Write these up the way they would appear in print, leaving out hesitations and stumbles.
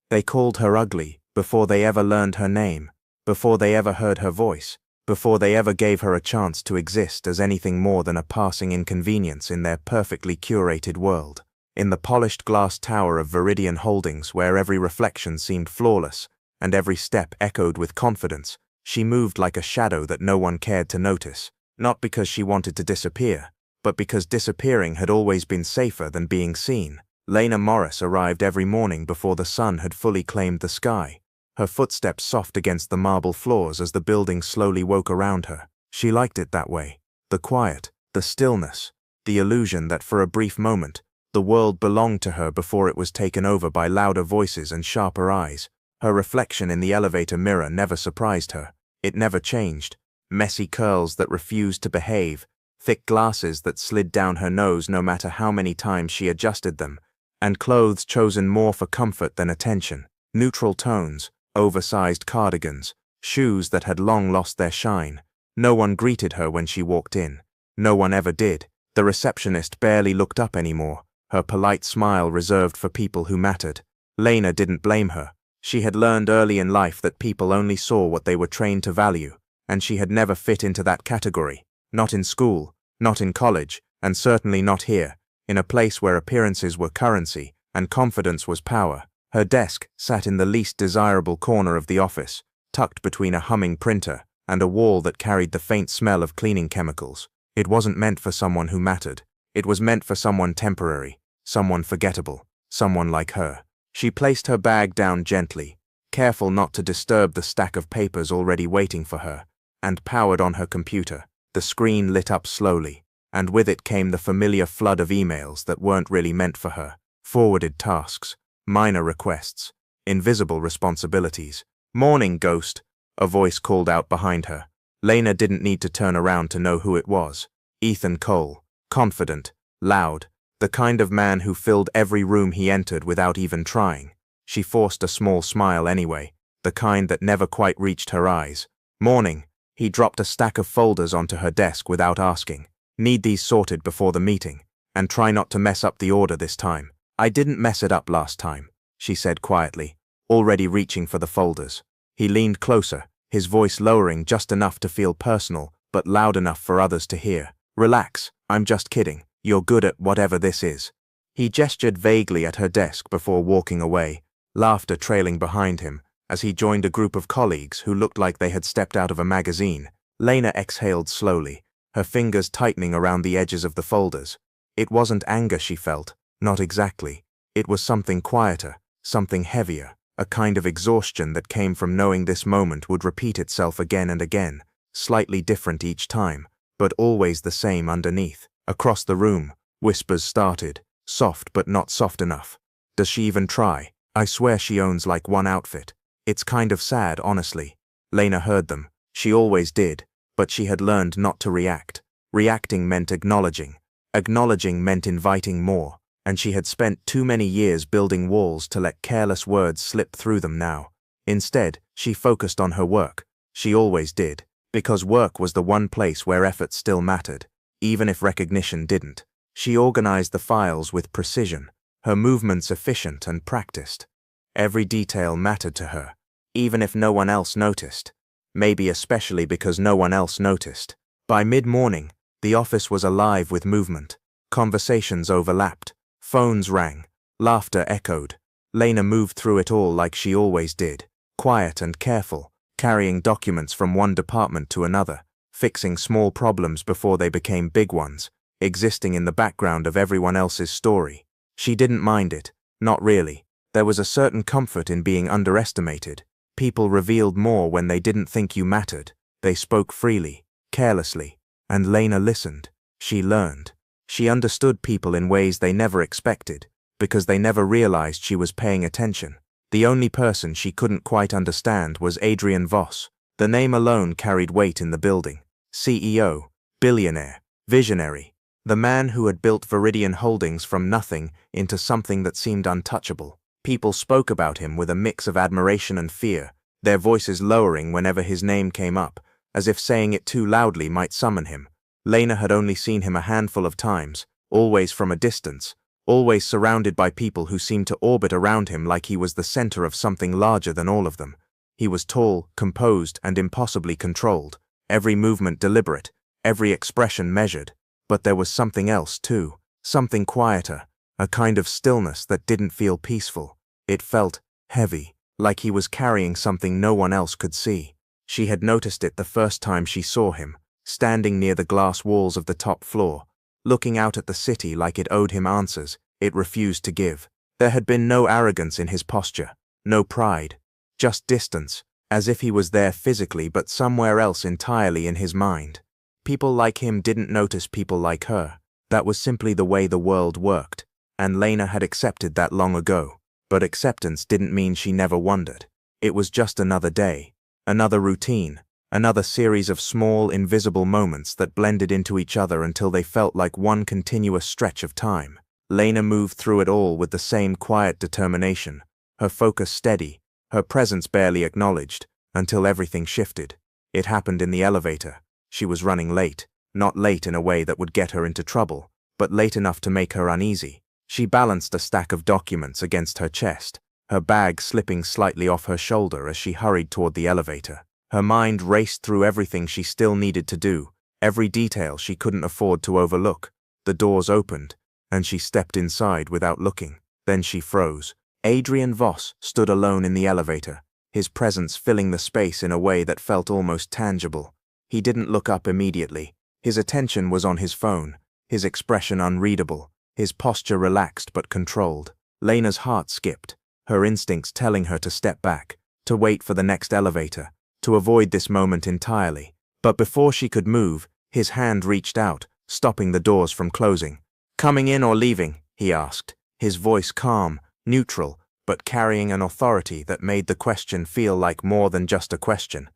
They called her ugly before they ever learned her name, before they ever heard her voice, before they ever gave her a chance to exist as anything more than a passing inconvenience in their perfectly curated world. In the polished glass tower of Viridian Holdings, where every reflection seemed flawless and every step echoed with confidence, she moved like a shadow that no one cared to notice, not because she wanted to disappear, but because disappearing had always been safer than being seen. Lena Morris arrived every morning before the sun had fully claimed the sky, her footsteps soft against the marble floors as the building slowly woke around her. She liked it that way. The quiet, the stillness, the illusion that for a brief moment, the world belonged to her before it was taken over by louder voices and sharper eyes. Her reflection in the elevator mirror never surprised her. It never changed. Messy curls that refused to behave, thick glasses that slid down her nose no matter how many times she adjusted them, and clothes chosen more for comfort than attention. Neutral tones, oversized cardigans, shoes that had long lost their shine. No one greeted her when she walked in. No one ever did. The receptionist barely looked up anymore, her polite smile reserved for people who mattered. Lena didn't blame her. She had learned early in life that people only saw what they were trained to value, and she had never fit into that category. Not in school, not in college, and certainly not here, in a place where appearances were currency and confidence was power. Her desk sat in the least desirable corner of the office, tucked between a humming printer and a wall that carried the faint smell of cleaning chemicals. It wasn't meant for someone who mattered. It was meant for someone temporary, someone forgettable, someone like her. She placed her bag down gently, careful not to disturb the stack of papers already waiting for her, and powered on her computer. The screen lit up slowly, and with it came the familiar flood of emails that weren't really meant for her. Forwarded tasks, minor requests, invisible responsibilities. "Morning, Ghost," a voice called out behind her. Lena didn't need to turn around to know who it was. Ethan Cole, confident, loud, the kind of man who filled every room he entered without even trying. She forced a small smile anyway, the kind that never quite reached her eyes. "Morning." He dropped a stack of folders onto her desk without asking. "Need these sorted before the meeting, and try not to mess up the order this time." "I didn't mess it up last time," she said quietly, already reaching for the folders. He leaned closer, his voice lowering just enough to feel personal, but loud enough for others to hear. "Relax, I'm just kidding. You're good at whatever this is." He gestured vaguely at her desk before walking away, laughter trailing behind him as he joined a group of colleagues who looked like they had stepped out of a magazine. Lena exhaled slowly, her fingers tightening around the edges of the folders. It wasn't anger she felt, not exactly. It was something quieter, something heavier, a kind of exhaustion that came from knowing this moment would repeat itself again and again, slightly different each time, but always the same underneath. Across the room, whispers started, soft but not soft enough. "Does she even try? I swear she owns like one outfit. It's kind of sad, honestly." Lena heard them. She always did, but she had learned not to react. Reacting meant acknowledging. Acknowledging meant inviting more, and she had spent too many years building walls to let careless words slip through them now. Instead, she focused on her work. She always did, because work was the one place where effort still mattered, even if recognition didn't. She organized the files with precision, her movements efficient and practiced. Every detail mattered to her, even if no one else noticed. Maybe especially because no one else noticed. By mid-morning, the office was alive with movement. Conversations overlapped, phones rang, laughter echoed. Lena moved through it all like she always did, quiet and careful, carrying documents from one department to another, fixing small problems before they became big ones, existing in the background of everyone else's story. She didn't mind it, not really. There was a certain comfort in being underestimated. People revealed more when they didn't think you mattered. They spoke freely, carelessly, and Lena listened. She learned. She understood people in ways they never expected, because they never realized she was paying attention. The only person she couldn't quite understand was Adrian Voss. The name alone carried weight in the building. CEO, billionaire, visionary. The man who had built Viridian Holdings from nothing into something that seemed untouchable. People spoke about him with a mix of admiration and fear, their voices lowering whenever his name came up, as if saying it too loudly might summon him. Lena had only seen him a handful of times, always from a distance, always surrounded by people who seemed to orbit around him like he was the center of something larger than all of them. He was tall, composed, and impossibly controlled, every movement deliberate, every expression measured. But there was something else too, something quieter, a kind of stillness that didn't feel peaceful. It felt heavy, like he was carrying something no one else could see. She had noticed it the first time she saw him, standing near the glass walls of the top floor, looking out at the city like it owed him answers it refused to give. There had been no arrogance in his posture, no pride, just distance, as if he was there physically but somewhere else entirely in his mind. People like him didn't notice people like her. That was simply the way the world worked, and Lena had accepted that long ago. But acceptance didn't mean she never wondered. It was just another day, another routine, another series of small, invisible moments that blended into each other until they felt like one continuous stretch of time. Lena moved through it all with the same quiet determination, her focus steady, her presence barely acknowledged, until everything shifted. It happened in the elevator. She was running late, not late in a way that would get her into trouble, but late enough to make her uneasy. She balanced a stack of documents against her chest, her bag slipping slightly off her shoulder as she hurried toward the elevator. Her mind raced through everything she still needed to do, every detail she couldn't afford to overlook. The doors opened, and she stepped inside without looking. Then she froze. Adrian Voss stood alone in the elevator, his presence filling the space in a way that felt almost tangible. He didn't look up immediately. His attention was on his phone, his expression unreadable, his posture relaxed but controlled. Lena's heart skipped, her instincts telling her to step back, to wait for the next elevator, to avoid this moment entirely. But before she could move, his hand reached out, stopping the doors from closing. "Coming in or leaving?" he asked, his voice calm, neutral, but carrying an authority that made the question feel like more than just a question.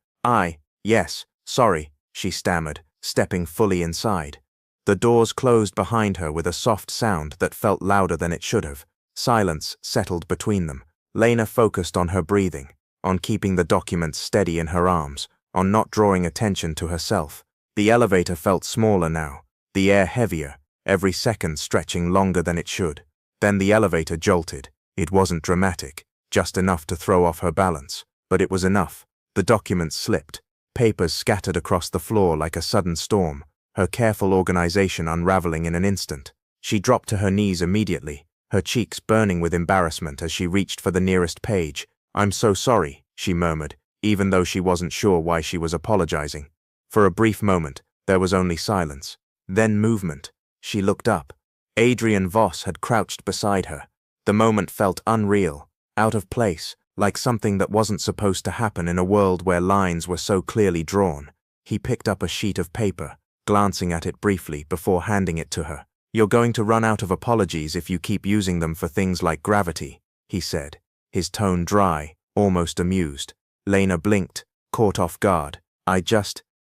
Yes, sorry," she stammered, stepping fully inside. The doors closed behind her with a soft sound that felt louder than it should have. Silence settled between them. Lena focused on her breathing, on keeping the documents steady in her arms, on not drawing attention to herself. The elevator felt smaller now, the air heavier, every second stretching longer than it should. Then the elevator jolted. It wasn't dramatic, just enough to throw off her balance. But it was enough. The documents slipped, papers scattered across the floor like a sudden storm, her careful organization unraveling in an instant. She dropped to her knees immediately, her cheeks burning with embarrassment as she reached for the nearest page. "I'm so sorry," she murmured, even though she wasn't sure why she was apologizing. For a brief moment, there was only silence. Then movement. She looked up. Adrian Voss had crouched beside her. The moment felt unreal, out of place, like something that wasn't supposed to happen in a world where lines were so clearly drawn. He picked up a sheet of paper, glancing at it briefly before handing it to her. "You're going to run out of apologies if you keep using them for things like gravity," he said, his tone dry, almost amused. Lena blinked, caught off guard.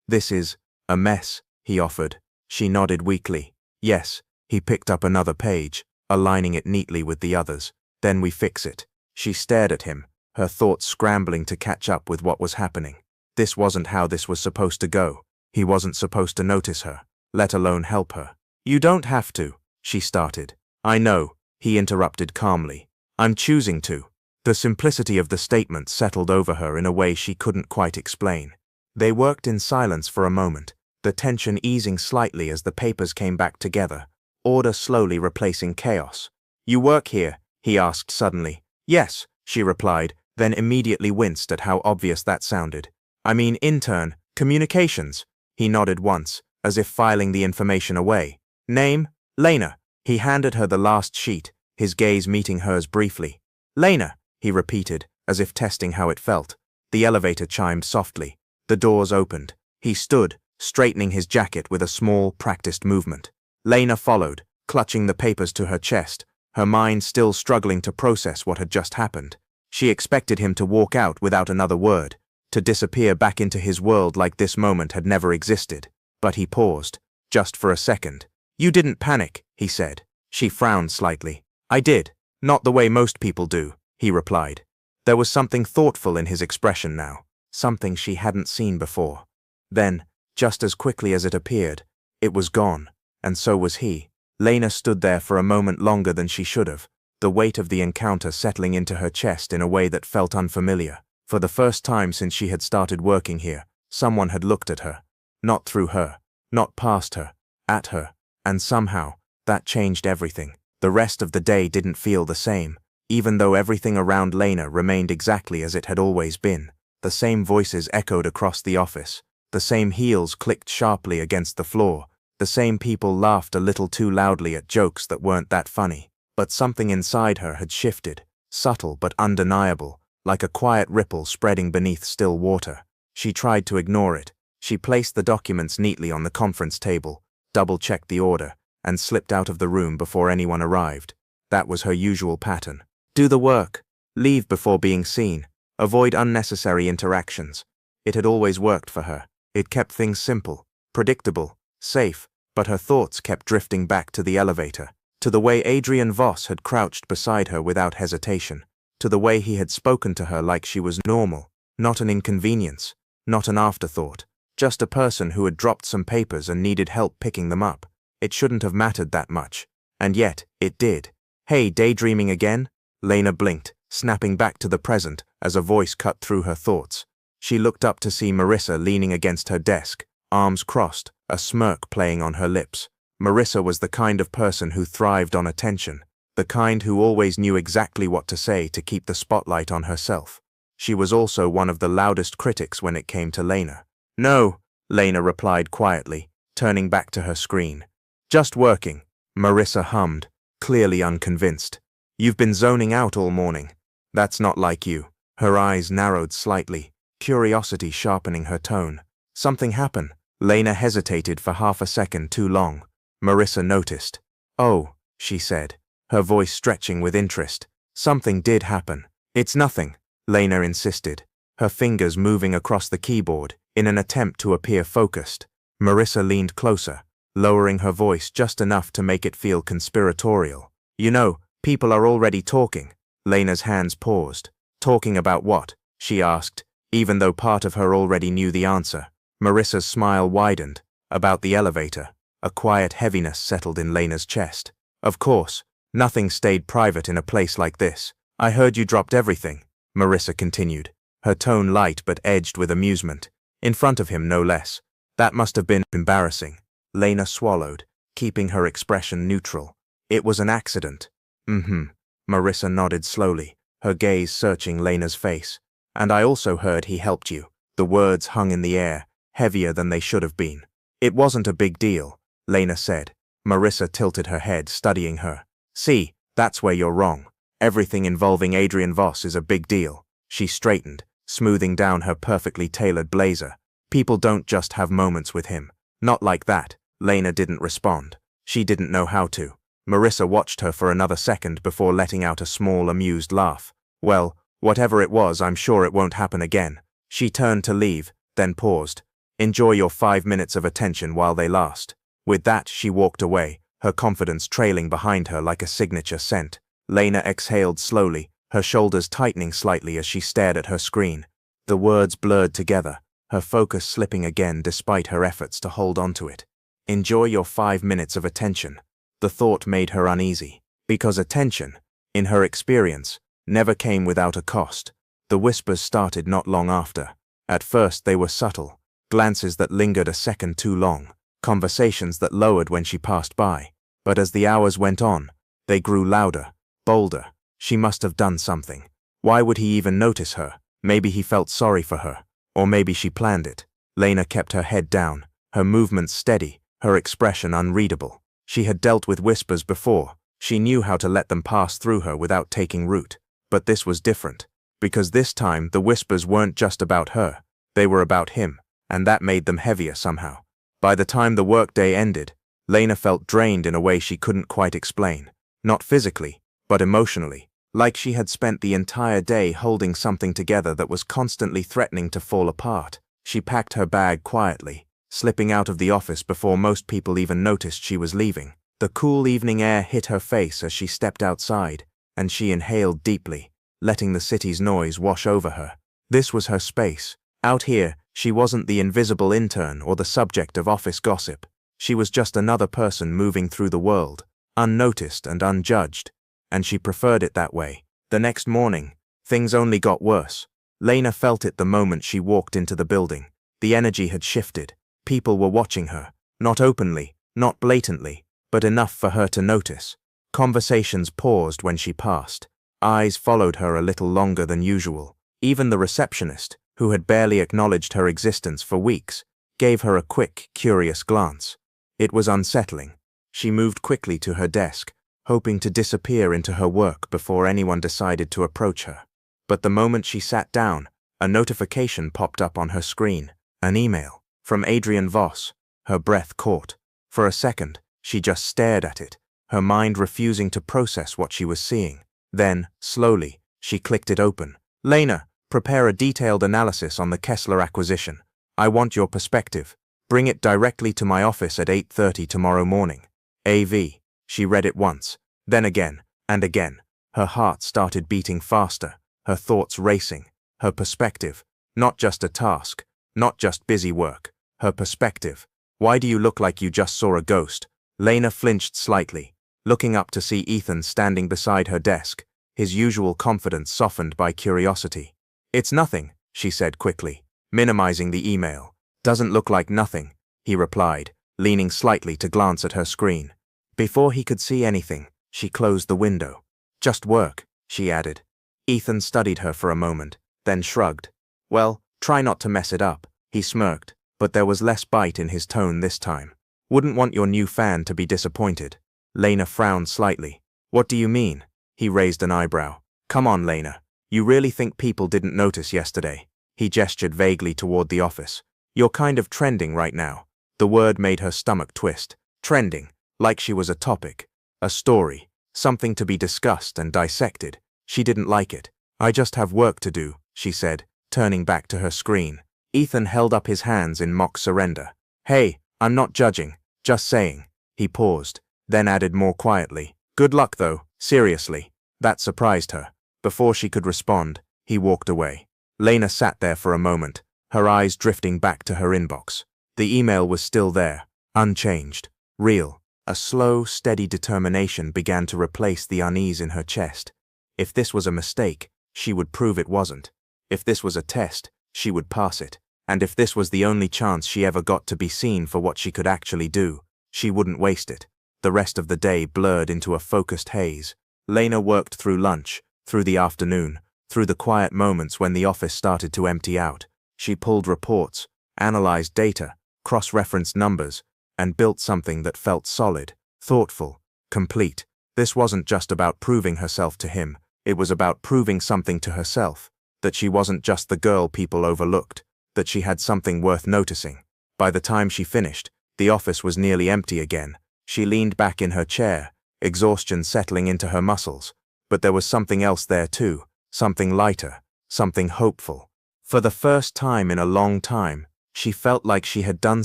This is a mess," he offered. She nodded weakly. "Yes." He picked up another page, aligning it neatly with the others. "Then we fix it." She stared at him, her thoughts scrambling to catch up with what was happening. This wasn't how this was supposed to go. He wasn't supposed to notice her, let alone help her. "You don't have to," she started. "I know," he interrupted calmly. "I'm choosing to." The simplicity of the statement settled over her in a way she couldn't quite explain. They worked in silence for a moment, the tension easing slightly as the papers came back together, order slowly replacing chaos. "You work here?" he asked suddenly. "Yes," she replied, then immediately winced at how obvious that sounded. "I mean intern, communications." He nodded once, as if filing the information away. "Name?" "Lena." He handed her the last sheet, his gaze meeting hers briefly. "Lena," he repeated, as if testing how it felt. The elevator chimed softly. The doors opened. He stood, straightening his jacket with a small, practiced movement. Lena followed, clutching the papers to her chest, her mind still struggling to process what had just happened. She expected him to walk out without another word, to disappear back into his world like this moment had never existed. But he paused, just for a second. "You didn't panic," he said. She frowned slightly. "I did. Not the way most people do," he replied. There was something thoughtful in his expression now, something she hadn't seen before. Then, just as quickly as it appeared, it was gone, and so was he. Lena stood there for a moment longer than she should have, the weight of the encounter settling into her chest in a way that felt unfamiliar. For the first time since she had started working here, someone had looked at her. Not through her, not past her, at her, and somehow, that changed everything. The rest of the day didn't feel the same, even though everything around Lena remained exactly as it had always been. The same voices echoed across the office, the same heels clicked sharply against the floor, the same people laughed a little too loudly at jokes that weren't that funny. But something inside her had shifted, subtle but undeniable, like a quiet ripple spreading beneath still water. She tried to ignore it. She placed the documents neatly on the conference table, double-checked the order, and slipped out of the room before anyone arrived. That was her usual pattern. Do the work, leave before being seen, avoid unnecessary interactions. It had always worked for her. It kept things simple, predictable, safe, but her thoughts kept drifting back to the elevator, to the way Adrian Voss had crouched beside her without hesitation, to the way he had spoken to her like she was normal, not an inconvenience, not an afterthought, just a person who had dropped some papers and needed help picking them up. It shouldn't have mattered that much, and yet it did. Hey, daydreaming again? Lena blinked, snapping back to the present as a voice cut through her thoughts. She looked up to see Marissa leaning against her desk, arms crossed, a smirk playing on her lips. Marissa was the kind of person who thrived on attention, the kind who always knew exactly what to say to keep the spotlight on herself. She was also one of the loudest critics when it came to Lena. No, Lena replied quietly, turning back to her screen. Just working, Marissa hummed, clearly unconvinced. You've been zoning out all morning. That's not like you. Her eyes narrowed slightly, curiosity sharpening her tone. Something happened. Lena hesitated for half a second too long. Marissa noticed. Oh, she said, her voice stretching with interest. Something did happen. It's nothing, Lena insisted, her fingers moving across the keyboard in an attempt to appear focused. Marissa leaned closer, lowering her voice just enough to make it feel conspiratorial. You know, people are already talking. Lena's hands paused. Talking about what? She asked, even though part of her already knew the answer. Marissa's smile widened. About the elevator. A quiet heaviness settled in Lena's chest. Of course, nothing stayed private in a place like this. I heard you dropped everything, Marissa continued, her tone light but edged with amusement. In front of him, no less. That must have been embarrassing. Lena swallowed, keeping her expression neutral. It was an accident. Marissa nodded slowly, her gaze searching Lena's face. And I also heard he helped you. The words hung in the air, heavier than they should have been. It wasn't a big deal, Lena said. Marissa tilted her head, studying her. See, that's where you're wrong. Everything involving Adrian Voss is a big deal. She straightened, smoothing down her perfectly tailored blazer. People don't just have moments with him. Not like that. Lena didn't respond. She didn't know how to. Marissa watched her for another second before letting out a small, amused laugh. Well, whatever it was, I'm sure it won't happen again. She turned to leave, then paused. Enjoy your 5 minutes of attention while they last. With that, she walked away, her confidence trailing behind her like a signature scent. Lena exhaled slowly, her shoulders tightening slightly as she stared at her screen. The words blurred together, her focus slipping again despite her efforts to hold onto it. Enjoy your 5 minutes of attention. The thought made her uneasy, because attention, in her experience, never came without a cost. The whispers started not long after. At first they were subtle, glances that lingered a second too long, conversations that lowered when she passed by. But as the hours went on, they grew louder, bolder. She must have done something. Why would he even notice her? Maybe he felt sorry for her, or maybe she planned it. Lena kept her head down, her movements steady, her expression unreadable. She had dealt with whispers before. She knew how to let them pass through her without taking root. But this was different, because this time the whispers weren't just about her. They were about him, and that made them heavier somehow. By the time the workday ended, Lena felt drained in a way she couldn't quite explain. Not physically, but emotionally, like she had spent the entire day holding something together that was constantly threatening to fall apart. She packed her bag quietly, slipping out of the office before most people even noticed she was leaving. The cool evening air hit her face as she stepped outside, and she inhaled deeply, letting the city's noise wash over her. This was her space. Out here, she wasn't the invisible intern or the subject of office gossip. She was just another person moving through the world, unnoticed and unjudged, and she preferred it that way. The next morning, things only got worse. Lena felt it the moment she walked into the building. The energy had shifted. People were watching her, not openly, not blatantly, but enough for her to notice. Conversations paused when she passed. Eyes followed her a little longer than usual. Even the receptionist, who had barely acknowledged her existence for weeks, gave her a quick, curious glance. It was unsettling. She moved quickly to her desk, hoping to disappear into her work before anyone decided to approach her. But the moment she sat down, a notification popped up on her screen. An email from Adrian Voss. Her breath caught. For a second, she just stared at it, her mind refusing to process what she was seeing. Then, slowly, she clicked it open. Lena, prepare a detailed analysis on the Kessler acquisition. I want your perspective. Bring it directly to my office at 8:30 tomorrow morning. AV. She read it once, then again, and again. Her heart started beating faster, her thoughts racing. Her perspective. Not just a task, not just busy work. Her perspective. Why do you look like you just saw a ghost? Lena flinched slightly, looking up to see Ethan standing beside her desk, his usual confidence softened by curiosity. It's nothing, she said quickly, minimizing the email. Doesn't look like nothing, he replied, leaning slightly to glance at her screen. Before he could see anything, she closed the window. Just work, she added. Ethan studied her for a moment, then shrugged. Well, try not to mess it up, he smirked, but there was less bite in his tone this time. Wouldn't want your new fan to be disappointed. Lena frowned slightly. What do you mean? He raised an eyebrow. Come on, Lena. You really think people didn't notice yesterday? He gestured vaguely toward the office. You're kind of trending right now. The word made her stomach twist. Trending, like she was a topic, a story, something to be discussed and dissected. She didn't like it. I just have work to do, she said, turning back to her screen. Ethan held up his hands in mock surrender. Hey, I'm not judging, just saying. He paused, then added more quietly. Good luck though, seriously. That surprised her. Before she could respond, he walked away. Lena sat there for a moment, her eyes drifting back to her inbox. The email was still there, unchanged, real. A slow, steady determination began to replace the unease in her chest. If this was a mistake, she would prove it wasn't. If this was a test, she would pass it. And if this was the only chance she ever got to be seen for what she could actually do, she wouldn't waste it. The rest of the day blurred into a focused haze. Lena worked through lunch, through the afternoon, through the quiet moments when the office started to empty out. She pulled reports, analyzed data, cross-referenced numbers, and built something that felt solid, thoughtful, complete. This wasn't just about proving herself to him, it was about proving something to herself, that she wasn't just the girl people overlooked, that she had something worth noticing. By the time she finished, the office was nearly empty again. She leaned back in her chair, exhaustion settling into her muscles. But there was something else there too, something lighter, something hopeful. For the first time in a long time, she felt like she had done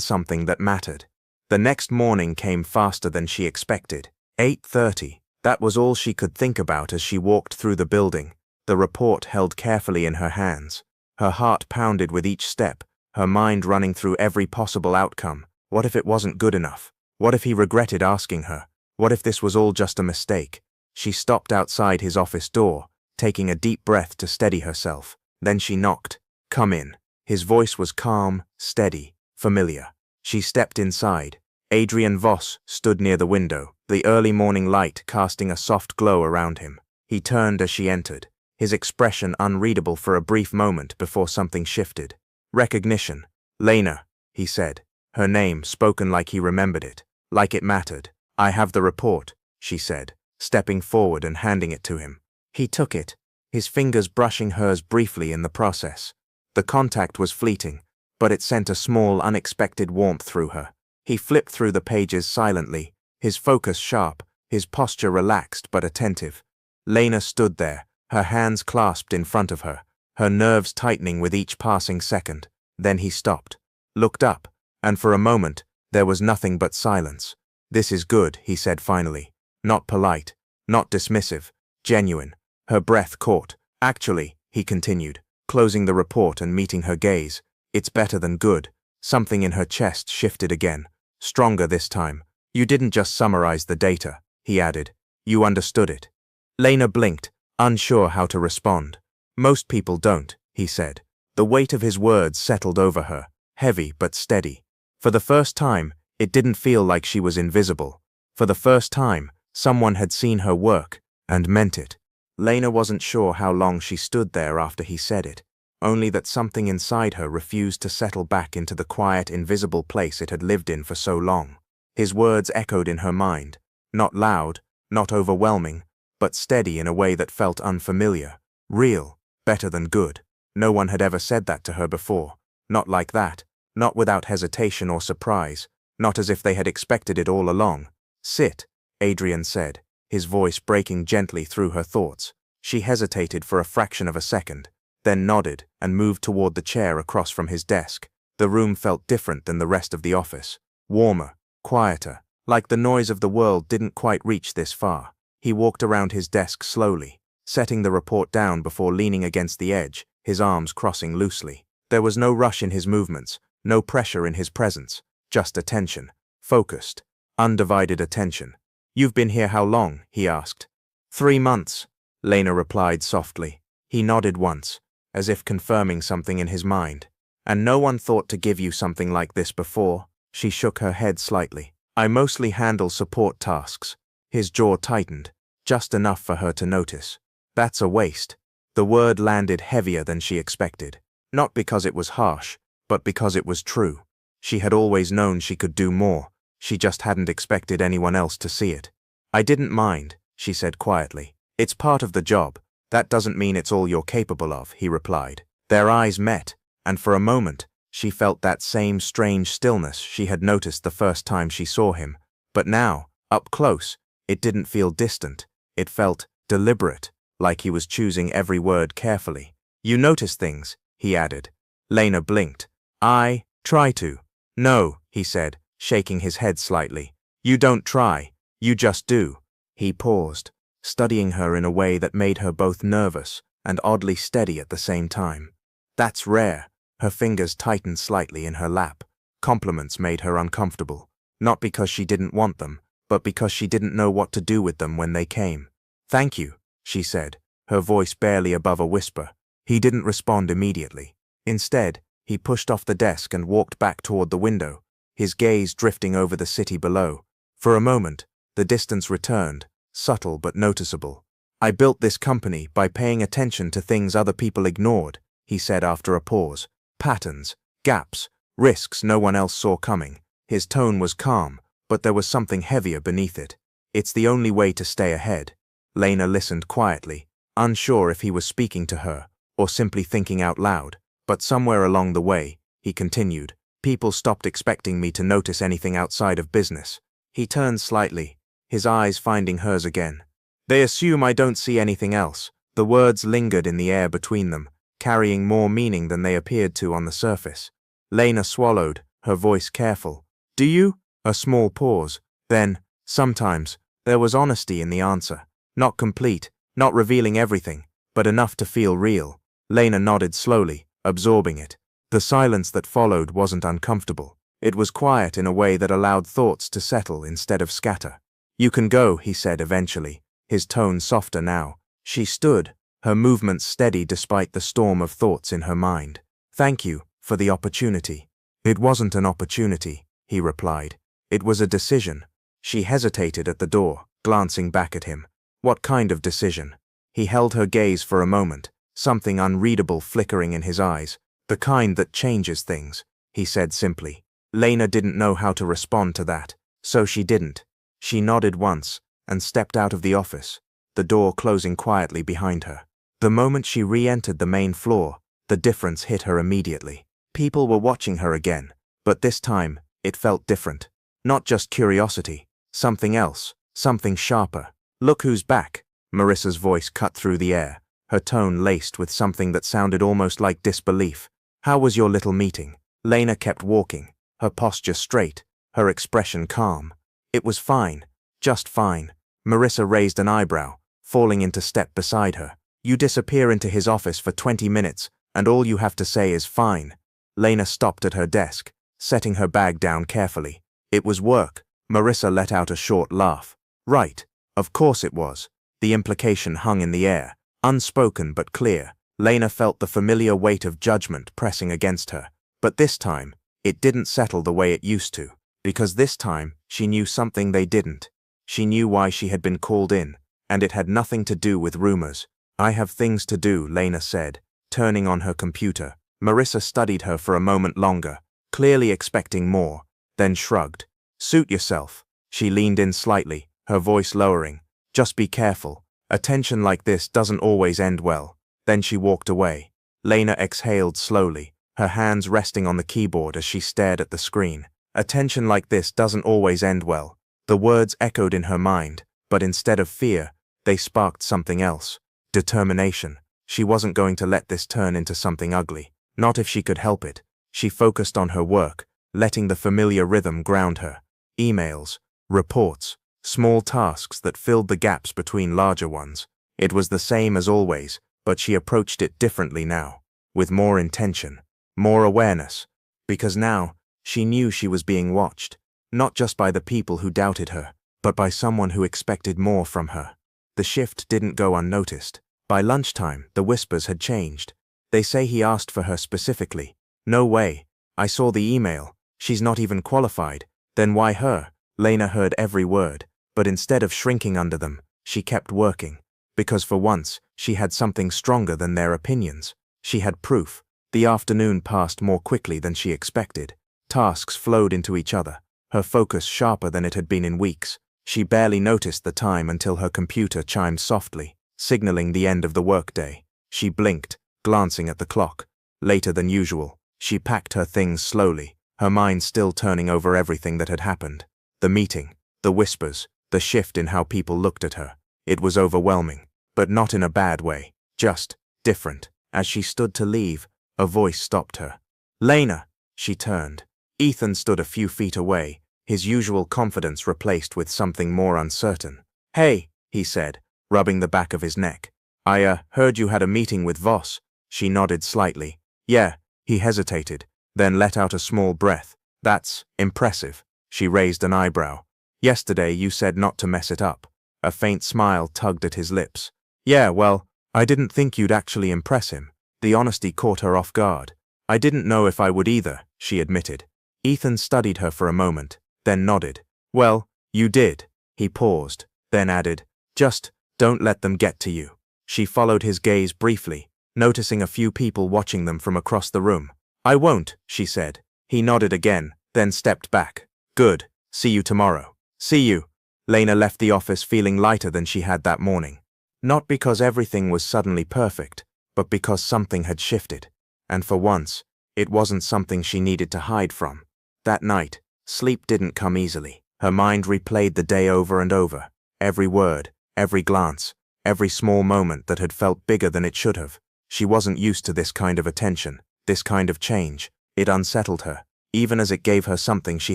something that mattered. The next morning came faster than she expected. 8:30. That was all she could think about as she walked through the building, the report held carefully in her hands. Her heart pounded with each step, her mind running through every possible outcome. What if it wasn't good enough? What if he regretted asking her? What if this was all just a mistake? She stopped outside his office door, taking a deep breath to steady herself. Then she knocked. Come in. His voice was calm, steady, familiar. She stepped inside. Adrian Voss stood near the window, the early morning light casting a soft glow around him. He turned as she entered, his expression unreadable for a brief moment before something shifted. Recognition. Lena, he said, her name spoken like he remembered it, like it mattered. I have the report, she said, stepping forward and handing it to him. He took it, his fingers brushing hers briefly in the process. The contact was fleeting, but it sent a small, unexpected warmth through her. He flipped through the pages silently, his focus sharp, his posture relaxed but attentive. Lena stood there, her hands clasped in front of her, her nerves tightening with each passing second. Then he stopped, looked up, and for a moment, there was nothing but silence. This is good, he said finally. Not polite, not dismissive, genuine. Her breath caught. Actually, he continued, closing the report and meeting her gaze, it's better than good. Something in her chest shifted again, stronger this time. You didn't just summarize the data, he added. You understood it. Lena blinked, unsure how to respond. Most people don't, he said. The weight of his words settled over her, heavy but steady. For the first time, it didn't feel like she was invisible. For the first time, someone had seen her work, and meant it. Lena wasn't sure how long she stood there after he said it, only that something inside her refused to settle back into the quiet, invisible place it had lived in for so long. His words echoed in her mind, not loud, not overwhelming, but steady in a way that felt unfamiliar, real, better than good. No one had ever said that to her before, not like that, not without hesitation or surprise, not as if they had expected it all along. Sit, Adrian said, his voice breaking gently through her thoughts. She hesitated for a fraction of a second, then nodded and moved toward the chair across from his desk. The room felt different than the rest of the office, warmer, quieter, like the noise of the world didn't quite reach this far. He walked around his desk slowly, setting the report down before leaning against the edge, his arms crossing loosely. There was no rush in his movements, no pressure in his presence, just attention, focused, undivided attention. You've been here how long? He asked. 3 months, Lena replied softly. He nodded once, as if confirming something in his mind. And no one thought to give you something like this before? She shook her head slightly. I mostly handle support tasks. His jaw tightened, just enough for her to notice. That's a waste. The word landed heavier than she expected. Not because it was harsh, but because it was true. She had always known she could do more. She just hadn't expected anyone else to see it. I didn't mind, she said quietly. It's part of the job. That doesn't mean it's all you're capable of, he replied. Their eyes met, and for a moment, she felt that same strange stillness she had noticed the first time she saw him. But now, up close, it didn't feel distant. It felt deliberate, like he was choosing every word carefully. You notice things, he added. Lena blinked. I try to. No, he said, shaking his head slightly. You don't try, you just do. He paused, studying her in a way that made her both nervous and oddly steady at the same time. That's rare. Her fingers tightened slightly in her lap. Compliments made her uncomfortable, not because she didn't want them, but because she didn't know what to do with them when they came. Thank you, she said, her voice barely above a whisper. He didn't respond immediately. Instead, he pushed off the desk and walked back toward the window, his gaze drifting over the city below. For a moment, the distance returned, subtle but noticeable. I built this company by paying attention to things other people ignored, he said after a pause. Patterns, gaps, risks no one else saw coming. His tone was calm, but there was something heavier beneath it. It's the only way to stay ahead. Lena listened quietly, unsure if he was speaking to her or simply thinking out loud. But somewhere along the way, he continued, people stopped expecting me to notice anything outside of business. He turned slightly, his eyes finding hers again. They assume I don't see anything else. The words lingered in the air between them, carrying more meaning than they appeared to on the surface. Lena swallowed, her voice careful. Do you? A small pause. Then, sometimes, there was honesty in the answer. Not complete, not revealing everything, but enough to feel real. Lena nodded slowly, absorbing it. The silence that followed wasn't uncomfortable. It was quiet in a way that allowed thoughts to settle instead of scatter. You can go, he said eventually, his tone softer now. She stood, her movements steady despite the storm of thoughts in her mind. Thank you for the opportunity. It wasn't an opportunity, he replied. It was a decision. She hesitated at the door, glancing back at him. What kind of decision? He held her gaze for a moment, something unreadable flickering in his eyes. The kind that changes things, he said simply. Lena didn't know how to respond to that, so she didn't. She nodded once and stepped out of the office, the door closing quietly behind her. The moment she re-entered the main floor, the difference hit her immediately. People were watching her again, but this time, it felt different. Not just curiosity, something else, something sharper. Look who's back, Marissa's voice cut through the air, her tone laced with something that sounded almost like disbelief. How was your little meeting? Lena kept walking, her posture straight, her expression calm. It was fine, just fine. Marissa raised an eyebrow, falling into step beside her. You disappear into his office for 20 minutes, and all you have to say is fine. Lena stopped at her desk, setting her bag down carefully. It was work. Marissa let out a short laugh. Right, Of course it was. The implication hung in the air, unspoken but clear. Lena felt the familiar weight of judgment pressing against her. But this time, it didn't settle the way it used to. Because this time, she knew something they didn't. She knew why she had been called in, and it had nothing to do with rumors. "I have things to do," Lena said, turning on her computer. Marissa studied her for a moment longer, clearly expecting more, then shrugged. "Suit yourself." She leaned in slightly, her voice lowering. "Just be careful. Attention like this doesn't always end well." Then she walked away. Lena exhaled slowly, her hands resting on the keyboard as she stared at the screen. Attention like this doesn't always end well. The words echoed in her mind, but instead of fear, they sparked something else. Determination. She wasn't going to let this turn into something ugly. Not if she could help it. She focused on her work, letting the familiar rhythm ground her. Emails, reports, small tasks that filled the gaps between larger ones. It was the same as always, but she approached it differently now, with more intention, more awareness, because now she knew she was being watched, not just by the people who doubted her, but by someone who expected more from her. The shift didn't go unnoticed. By lunchtime, the whispers had changed. "They say he asked for her specifically." "No way. I saw the email. She's not even qualified." "Then why her?" Lena heard every word, but instead of shrinking under them, she kept working. Because for once, she had something stronger than their opinions. She had proof. The afternoon passed more quickly than she expected. Tasks flowed into each other, her focus sharper than it had been in weeks. She barely noticed the time until her computer chimed softly, signaling the end of the workday. She blinked, glancing at the clock. Later than usual, she packed her things slowly, her mind still turning over everything that had happened. The meeting, the whispers, the shift in how people looked at her. It was overwhelming, but not in a bad way, just different. As she stood to leave, a voice stopped her. "Lena!" She turned. Ethan stood a few feet away, his usual confidence replaced with something more uncertain. "Hey," he said, rubbing the back of his neck. "I heard you had a meeting with Voss." She nodded slightly. "Yeah." He hesitated, then let out a small breath. "That's impressive." She raised an eyebrow. "Yesterday you said not to mess it up." A faint smile tugged at his lips. "Yeah, well, I didn't think you'd actually impress him." The honesty caught her off guard. "I didn't know if I would either," she admitted. Ethan studied her for a moment, then nodded. "Well, you did." He paused, then added, "Just don't let them get to you." She followed his gaze briefly, noticing a few people watching them from across the room. "I won't," she said. He nodded again, then stepped back. "Good. See you tomorrow." "See you." Lena left the office feeling lighter than she had that morning. Not because everything was suddenly perfect, but because something had shifted. And for once, it wasn't something she needed to hide from. That night, sleep didn't come easily. Her mind replayed the day over and over. Every word, every glance, every small moment that had felt bigger than it should have. She wasn't used to this kind of attention, this kind of change. It unsettled her, even as it gave her something she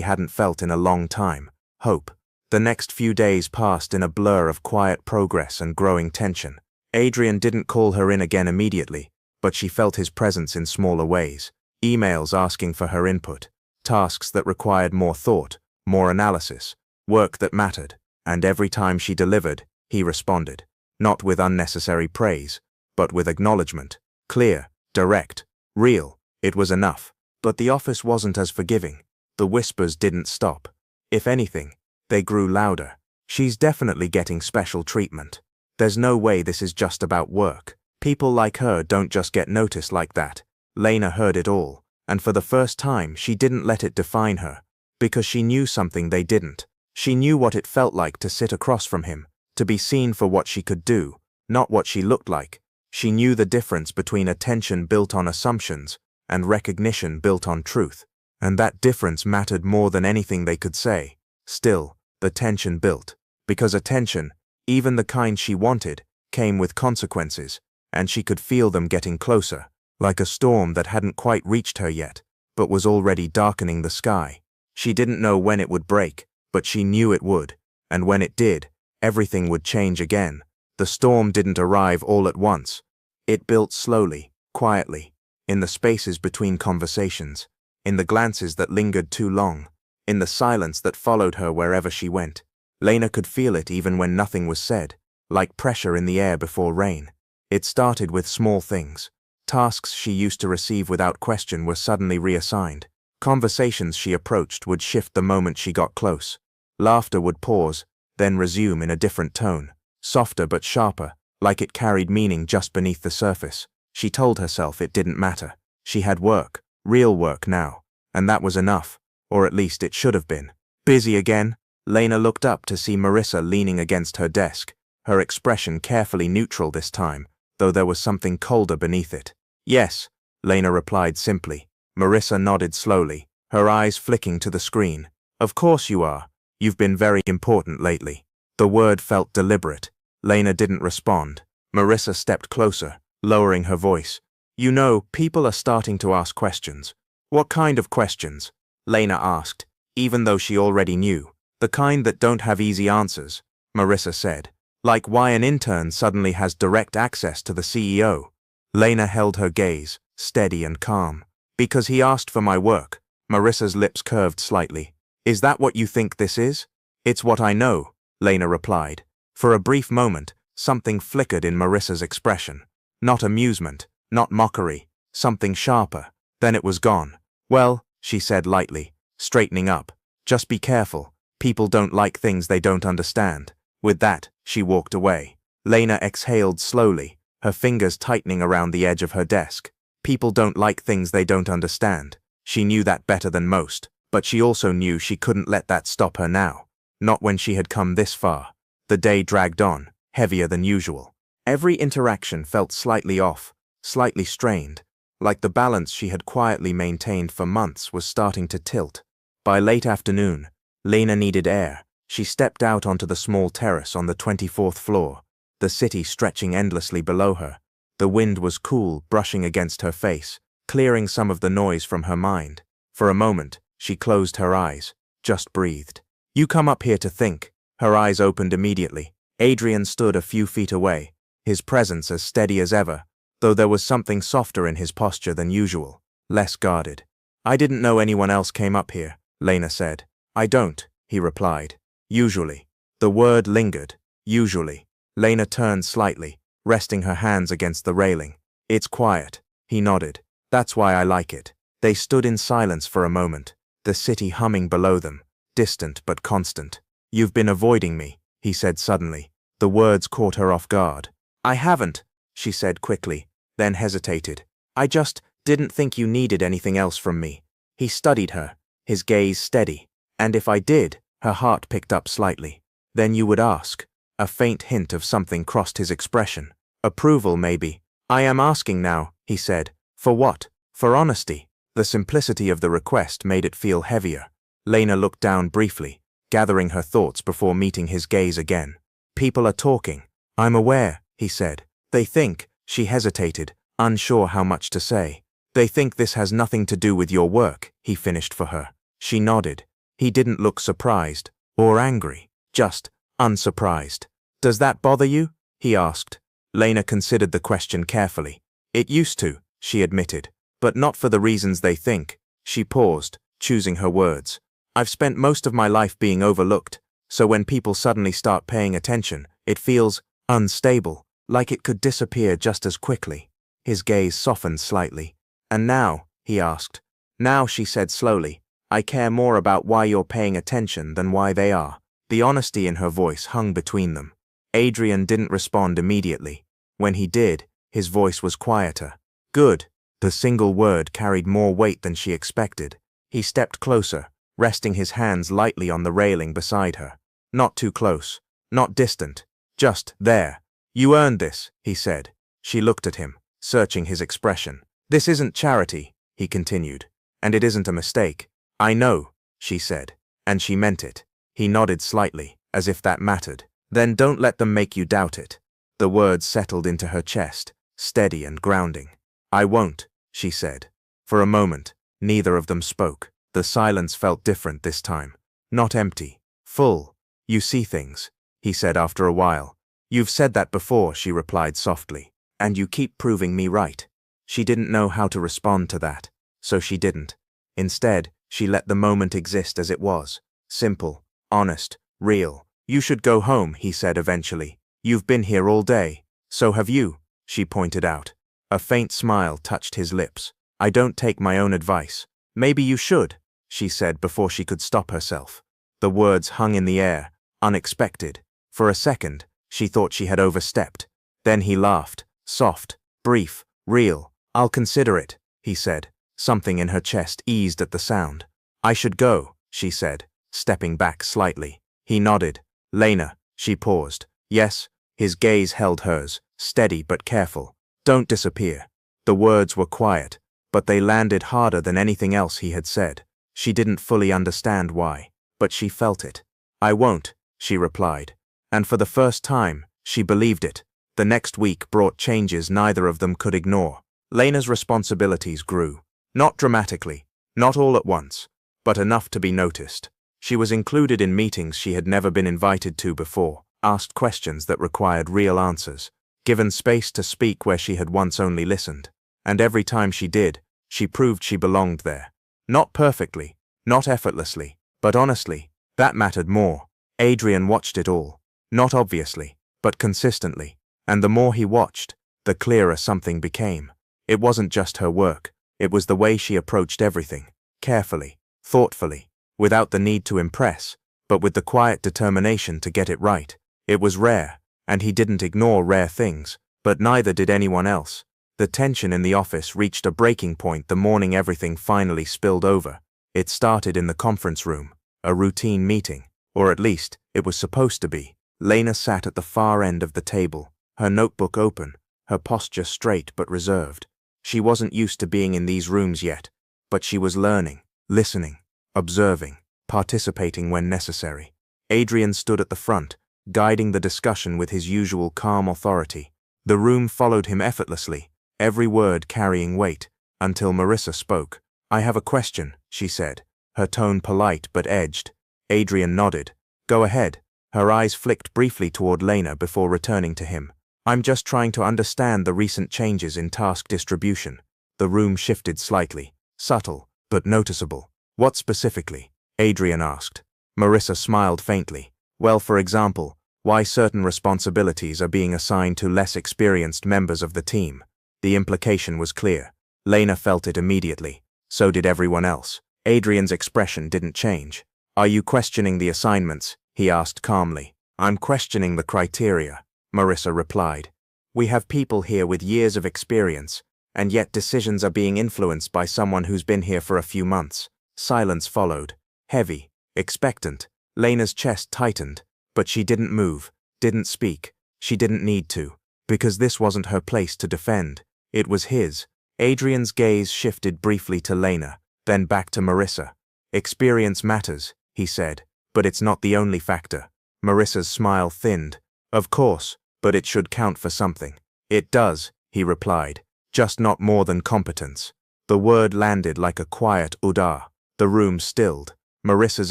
hadn't felt in a long time: hope. The next few days passed in a blur of quiet progress and growing tension. Adrian didn't call her in again immediately, but she felt his presence in smaller ways. Emails asking for her input, tasks that required more thought, more analysis, work that mattered, and every time she delivered, he responded. Not with unnecessary praise, but with acknowledgement. Clear, direct, real. It was enough. But the office wasn't as forgiving. The whispers didn't stop. If anything, they grew louder. "She's definitely getting special treatment. There's no way this is just about work. People like her don't just get noticed like that." Lena heard it all, and for the first time she didn't let it define her, because she knew something they didn't. She knew what it felt like to sit across from him, to be seen for what she could do, not what she looked like. She knew the difference between attention built on assumptions and recognition built on truth, and that difference mattered more than anything they could say. Still, the tension built, because attention, even the kind she wanted, came with consequences, and she could feel them getting closer, like a storm that hadn't quite reached her yet, but was already darkening the sky. She didn't know when it would break, but she knew it would, and when it did, everything would change again. The storm didn't arrive all at once. It built slowly, quietly, in the spaces between conversations, in the glances that lingered too long, in the silence that followed her wherever she went. Lena could feel it even when nothing was said, like pressure in the air before rain. It started with small things. Tasks she used to receive without question were suddenly reassigned. Conversations she approached would shift the moment she got close. Laughter would pause, then resume in a different tone, softer but sharper, like it carried meaning just beneath the surface. She told herself it didn't matter. She had work, real work now, and that was enough, or at least it should have been. Busy again? Lena looked up to see Marissa leaning against her desk, her expression carefully neutral this time, though there was something colder beneath it. Yes, Lena replied simply. Marissa nodded slowly, her eyes flicking to the screen. Of course you are. You've been very important lately. The word felt deliberate. Lena didn't respond. Marissa stepped closer, lowering her voice. You know, people are starting to ask questions. What kind of questions? Lena asked, even though she already knew. The kind that don't have easy answers, Marissa said. Like why an intern suddenly has direct access to the CEO. Lena held her gaze, steady and calm. Because he asked for my work. Marissa's lips curved slightly. Is that what you think this is? It's what I know, Lena replied. For a brief moment, something flickered in Marissa's expression. Not amusement, not mockery, something sharper. Then it was gone. Well, she said lightly, straightening up. Just be careful. People don't like things they don't understand. With that, she walked away. Lena exhaled slowly, her fingers tightening around the edge of her desk. People don't like things they don't understand. She knew that better than most, but she also knew she couldn't let that stop her now. Not when she had come this far. The day dragged on, heavier than usual. Every interaction felt slightly off, slightly strained, like the balance she had quietly maintained for months was starting to tilt. By late afternoon, Lena needed air. She stepped out onto the small terrace on the 24th floor, the city stretching endlessly below her. The wind was cool, brushing against her face, clearing some of the noise from her mind. For a moment, she closed her eyes, just breathed. You come up here to think. Her eyes opened immediately. Adrian stood a few feet away, his presence as steady as ever, though there was something softer in his posture than usual, less guarded. I didn't know anyone else came up here, Lena said. I don't, he replied. Usually. The word lingered. Usually. Lena turned slightly, resting her hands against the railing. It's quiet, he nodded. That's why I like it. They stood in silence for a moment, the city humming below them, distant but constant. You've been avoiding me, he said suddenly. The words caught her off guard. I haven't, she said quickly, then hesitated. I just didn't think you needed anything else from me. He studied her, his gaze steady. And if I did, her heart picked up slightly. Then you would ask. A faint hint of something crossed his expression. Approval, maybe. I am asking now, he said. For what? For honesty. The simplicity of the request made it feel heavier. Lena looked down briefly, gathering her thoughts before meeting his gaze again. People are talking. I'm aware, he said. They think, she hesitated, unsure how much to say. They think this has nothing to do with your work, he finished for her. She nodded. He didn't look surprised, or angry, just unsurprised. Does that bother you? He asked. Lena considered the question carefully. It used to, she admitted, but not for the reasons they think. She paused, choosing her words. I've spent most of my life being overlooked, so when people suddenly start paying attention, it feels unstable, like it could disappear just as quickly. His gaze softened slightly. And now, he asked. Now, she said slowly, I care more about why you're paying attention than why they are. The honesty in her voice hung between them. Adrian didn't respond immediately. When he did, his voice was quieter. Good. The single word carried more weight than she expected. He stepped closer, resting his hands lightly on the railing beside her. Not too close, not distant, just there. You earned this, he said. She looked at him, searching his expression. This isn't charity, he continued, and it isn't a mistake. I know, she said, and she meant it. He nodded slightly, as if that mattered. Then don't let them make you doubt it. The words settled into her chest, steady and grounding. I won't, she said. For a moment, neither of them spoke. The silence felt different this time. Not empty, full. You see things, he said after a while. You've said that before, she replied softly. And you keep proving me right. She didn't know how to respond to that, so she didn't. Instead, she let the moment exist as it was. Simple, honest, real. You should go home, he said eventually. You've been here all day. So have you, she pointed out. A faint smile touched his lips. I don't take my own advice. Maybe you should, she said before she could stop herself. The words hung in the air, unexpected. For a second, she thought she had overstepped. Then he laughed, soft, brief, real. I'll consider it, he said. Something in her chest eased at the sound. I should go, she said, stepping back slightly. He nodded. Lena, she paused. Yes, his gaze held hers, steady but careful. Don't disappear. The words were quiet, but they landed harder than anything else he had said. She didn't fully understand why, but she felt it. I won't, she replied. And for the first time, she believed it. The next week brought changes neither of them could ignore. Lena's responsibilities grew. Not dramatically, not all at once, but enough to be noticed. She was included in meetings she had never been invited to before, asked questions that required real answers, given space to speak where she had once only listened. And every time she did, she proved she belonged there. Not perfectly, not effortlessly, but honestly, that mattered more. Adrian watched it all, not obviously, but consistently. And the more he watched, the clearer something became. It wasn't just her work, it was the way she approached everything, carefully, thoughtfully, without the need to impress, but with the quiet determination to get it right. It was rare, and he didn't ignore rare things, but neither did anyone else. The tension in the office reached a breaking point the morning everything finally spilled over. It started in the conference room, a routine meeting, or at least, it was supposed to be. Lena sat at the far end of the table, her notebook open, her posture straight but reserved. She wasn't used to being in these rooms yet, but she was learning, listening, observing, participating when necessary. Adrian stood at the front, guiding the discussion with his usual calm authority. The room followed him effortlessly, every word carrying weight, until Marissa spoke. I have a question, she said, her tone polite but edged. Adrian nodded. Go ahead. Her eyes flicked briefly toward Lena before returning to him. I'm just trying to understand the recent changes in task distribution. The room shifted slightly, subtle, but noticeable. What specifically? Adrian asked. Marissa smiled faintly. Well, for example, why certain responsibilities are being assigned to less experienced members of the team. The implication was clear. Lena felt it immediately. So did everyone else. Adrian's expression didn't change. Are you questioning the assignments? He asked calmly. I'm questioning the criteria, Marissa replied. We have people here with years of experience, and yet decisions are being influenced by someone who's been here for a few months. Silence followed, heavy, expectant. Lena's chest tightened, but she didn't move, didn't speak. She didn't need to, because this wasn't her place to defend. It was his. Adrian's gaze shifted briefly to Lena, then back to Marissa. Experience matters, he said, but it's not the only factor. Marissa's smile thinned. Of course, but it should count for something. It does, he replied, just not more than competence. The word landed like a quiet udah. The room stilled. Marissa's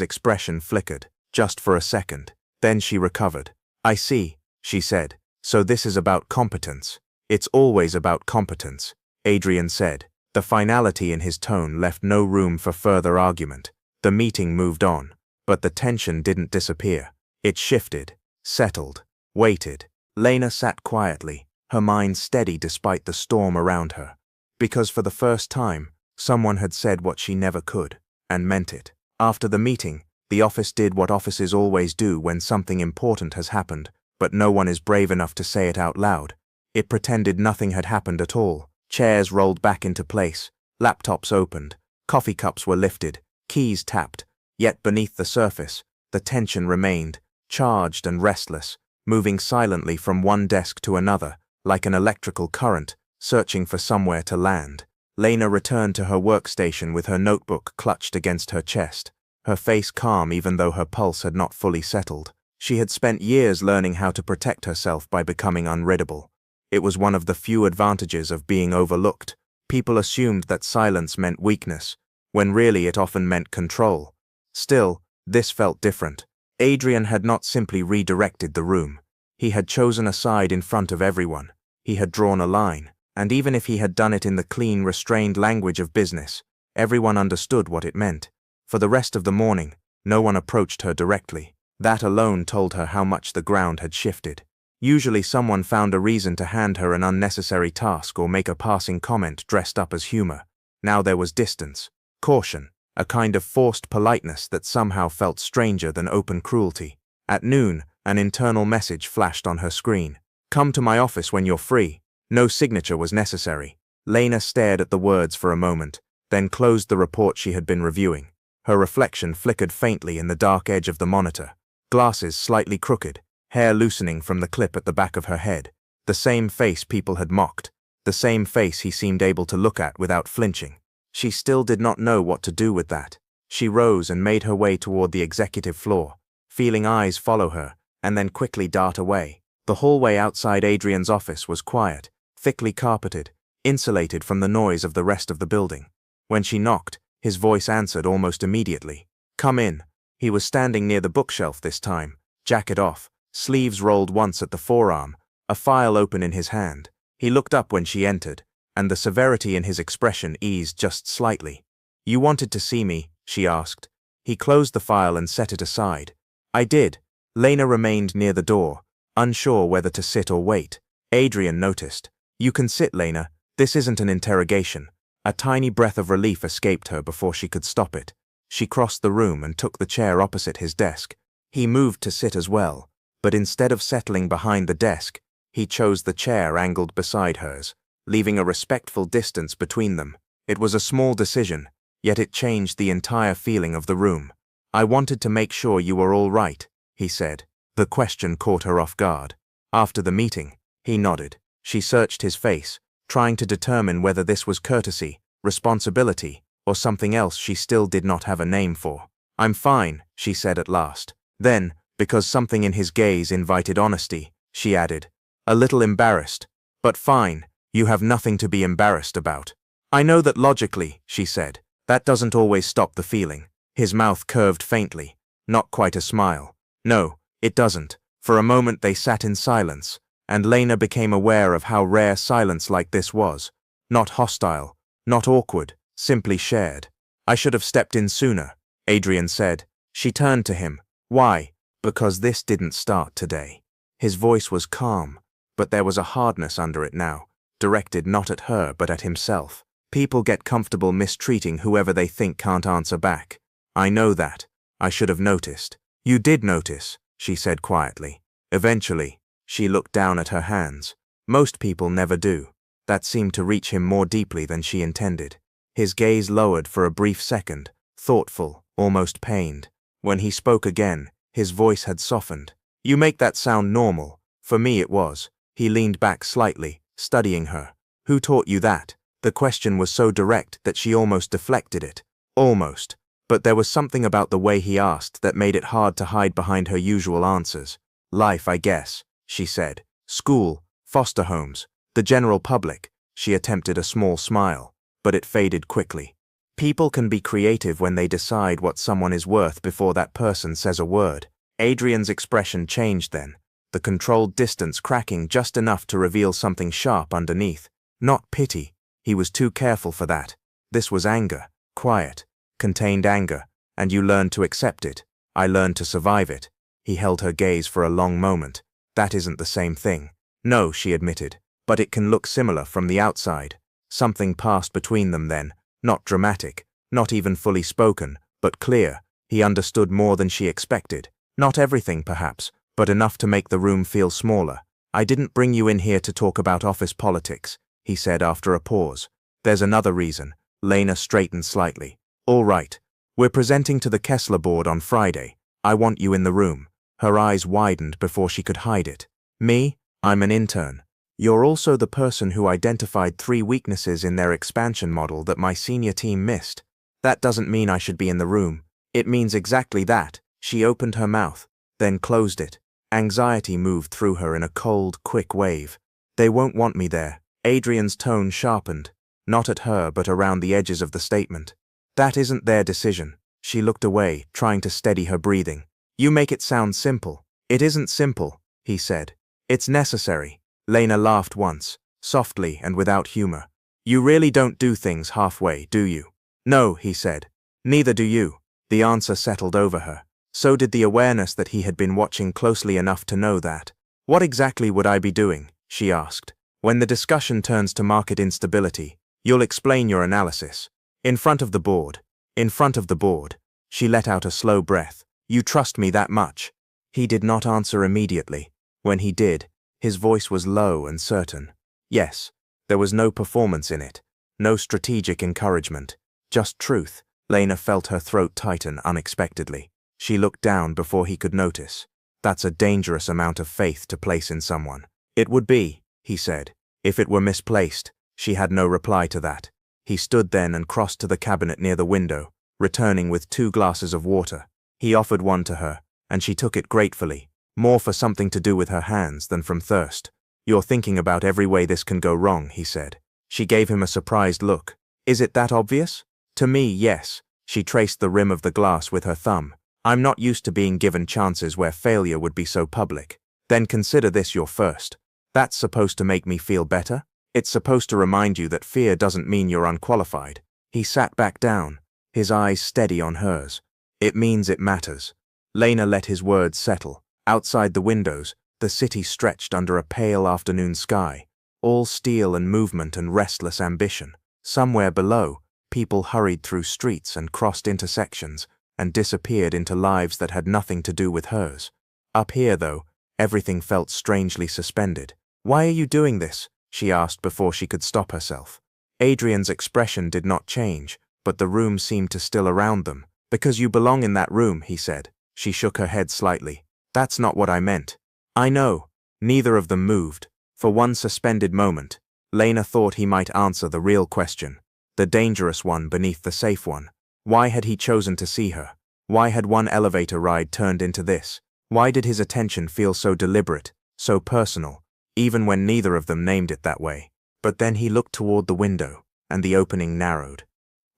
expression flickered, just for a second. Then she recovered. I see, she said. So this is about competence. It's always about competence, Adrian said. The finality in his tone left no room for further argument. The meeting moved on, but the tension didn't disappear. It shifted, settled, waited. Lena sat quietly, her mind steady despite the storm around her. Because for the first time, someone had said what she never could, and meant it. After the meeting, the office did what offices always do when something important has happened, but no one is brave enough to say it out loud. It pretended nothing had happened at all. Chairs rolled back into place, laptops opened, coffee cups were lifted, keys tapped. Yet beneath the surface, the tension remained, charged and restless, moving silently from one desk to another, like an electrical current, searching for somewhere to land. Lena returned to her workstation with her notebook clutched against her chest, her face calm even though her pulse had not fully settled. She had spent years learning how to protect herself by becoming unreadable. It was one of the few advantages of being overlooked. People assumed that silence meant weakness, when really it often meant control. Still, this felt different. Adrian had not simply redirected the room. He had chosen a side in front of everyone. He had drawn a line, and even if he had done it in the clean, restrained language of business, everyone understood what it meant. For the rest of the morning, no one approached her directly. That alone told her how much the ground had shifted. Usually someone found a reason to hand her an unnecessary task or make a passing comment dressed up as humor. Now there was distance, caution, a kind of forced politeness that somehow felt stranger than open cruelty. At noon, an internal message flashed on her screen. "Come to my office when you're free." No signature was necessary. Lena stared at the words for a moment, then closed the report she had been reviewing. Her reflection flickered faintly in the dark edge of the monitor. Glasses slightly crooked, hair loosening from the clip at the back of her head. The same face people had mocked. The same face he seemed able to look at without flinching. She still did not know what to do with that. She rose and made her way toward the executive floor, feeling eyes follow her, and then quickly dart away. The hallway outside Adrian's office was quiet, thickly carpeted, insulated from the noise of the rest of the building. When she knocked, his voice answered almost immediately. "Come in." He was standing near the bookshelf this time, jacket off, sleeves rolled once at the forearm, a file open in his hand. He looked up when she entered, and the severity in his expression eased just slightly. "You wanted to see me?" she asked. He closed the file and set it aside. "I did." Lena remained near the door, unsure whether to sit or wait. Adrian noticed. "You can sit, Lena. This isn't an interrogation." A tiny breath of relief escaped her before she could stop it. She crossed the room and took the chair opposite his desk. He moved to sit as well, but instead of settling behind the desk, he chose the chair angled beside hers, leaving a respectful distance between them. It was a small decision, yet it changed the entire feeling of the room. "I wanted to make sure you were all right," he said. The question caught her off guard. "After the meeting," he nodded. She searched his face, trying to determine whether this was courtesy, responsibility, or something else she still did not have a name for. "I'm fine," she said at last. Then, because something in his gaze invited honesty, she added, "A little embarrassed, but fine. You have nothing to be embarrassed about." "I know that logically," she said. "That doesn't always stop the feeling." His mouth curved faintly, not quite a smile. "No, it doesn't." For a moment they sat in silence, and Lena became aware of how rare silence like this was. Not hostile, not awkward, simply shared. "I should have stepped in sooner," Adrian said. She turned to him. "Why?" "Because this didn't start today." His voice was calm, but there was a hardness under it now, directed not at her but at himself. "People get comfortable mistreating whoever they think can't answer back. I know that. I should have noticed." "You did notice," she said quietly. "Eventually." She looked down at her hands. "Most people never do." That seemed to reach him more deeply than she intended. His gaze lowered for a brief second, thoughtful, almost pained. When he spoke again, his voice had softened. "You make that sound normal. For me it was." He leaned back slightly, studying her. "Who taught you that?" The question was so direct that she almost deflected it. Almost. But there was something about the way he asked that made it hard to hide behind her usual answers. "Life, I guess," she said. "School, foster homes, the general public." She attempted a small smile, but it faded quickly. People can be creative when they decide what someone is worth before that person says a word. Adrian's expression changed then, the controlled distance cracking just enough to reveal something sharp underneath. Not pity. He was too careful for that. This was anger, quiet, contained anger, and you learn to accept it. I learned to survive it. He held her gaze for a long moment. "That isn't the same thing." "No," she admitted, "but it can look similar from the outside." Something passed between them then, not dramatic, not even fully spoken, but clear. He understood more than she expected. Not everything, perhaps, but enough to make the room feel smaller. "I didn't bring you in here to talk about office politics," he said after a pause. "There's another reason." Lena straightened slightly. "All right. We're presenting to the Kessler board on Friday. I want you in the room." Her eyes widened before she could hide it. "Me? I'm an intern. You're also the person who identified 3 weaknesses in their expansion model that my senior team missed. That doesn't mean I should be in the room." "It means exactly that." She opened her mouth, then closed it. Anxiety moved through her in a cold, quick wave. "They won't want me there." Adrian's tone sharpened, not at her but around the edges of the statement. "That isn't their decision." She looked away, trying to steady her breathing. "You make it sound simple." "It isn't simple," he said. "It's necessary." Lena laughed once, softly and without humor. "You really don't do things halfway, do you?" "No," he said. "Neither do you." The answer settled over her. So did the awareness that he had been watching closely enough to know that. What exactly would I be doing? She asked. When the discussion turns to market instability, you'll explain your analysis. In front of the board. In front of the board. She let out a slow breath. You trust me that much? He did not answer immediately. When he did, his voice was low and certain. Yes. There was no performance in it. No strategic encouragement. Just truth. Lena felt her throat tighten unexpectedly. She looked down before he could notice. That's a dangerous amount of faith to place in someone. It would be, he said, if it were misplaced. She had no reply to that. He stood then and crossed to the cabinet near the window, returning with 2 glasses of water. He offered one to her, and she took it gratefully, more for something to do with her hands than from thirst. You're thinking about every way this can go wrong, he said. She gave him a surprised look. Is it that obvious? To me, yes. She traced the rim of the glass with her thumb. I'm not used to being given chances where failure would be so public. Then consider this your first. That's supposed to make me feel better? It's supposed to remind you that fear doesn't mean you're unqualified. He sat back down, his eyes steady on hers. It means it matters. Lena let his words settle. Outside the windows, the city stretched under a pale afternoon sky, all steel and movement and restless ambition. Somewhere below, people hurried through streets and crossed intersections and disappeared into lives that had nothing to do with hers. Up here, though, everything felt strangely suspended. Why are you doing this? She asked before she could stop herself. Adrian's expression did not change, but the room seemed to still around them. Because you belong in that room, he said. She shook her head slightly. That's not what I meant. I know. Neither of them moved. For one suspended moment, Lena thought he might answer the real question, the dangerous one beneath the safe one. Why had he chosen to see her? Why had one elevator ride turned into this? Why did his attention feel so deliberate, so personal, even when neither of them named it that way? But then he looked toward the window, and the opening narrowed.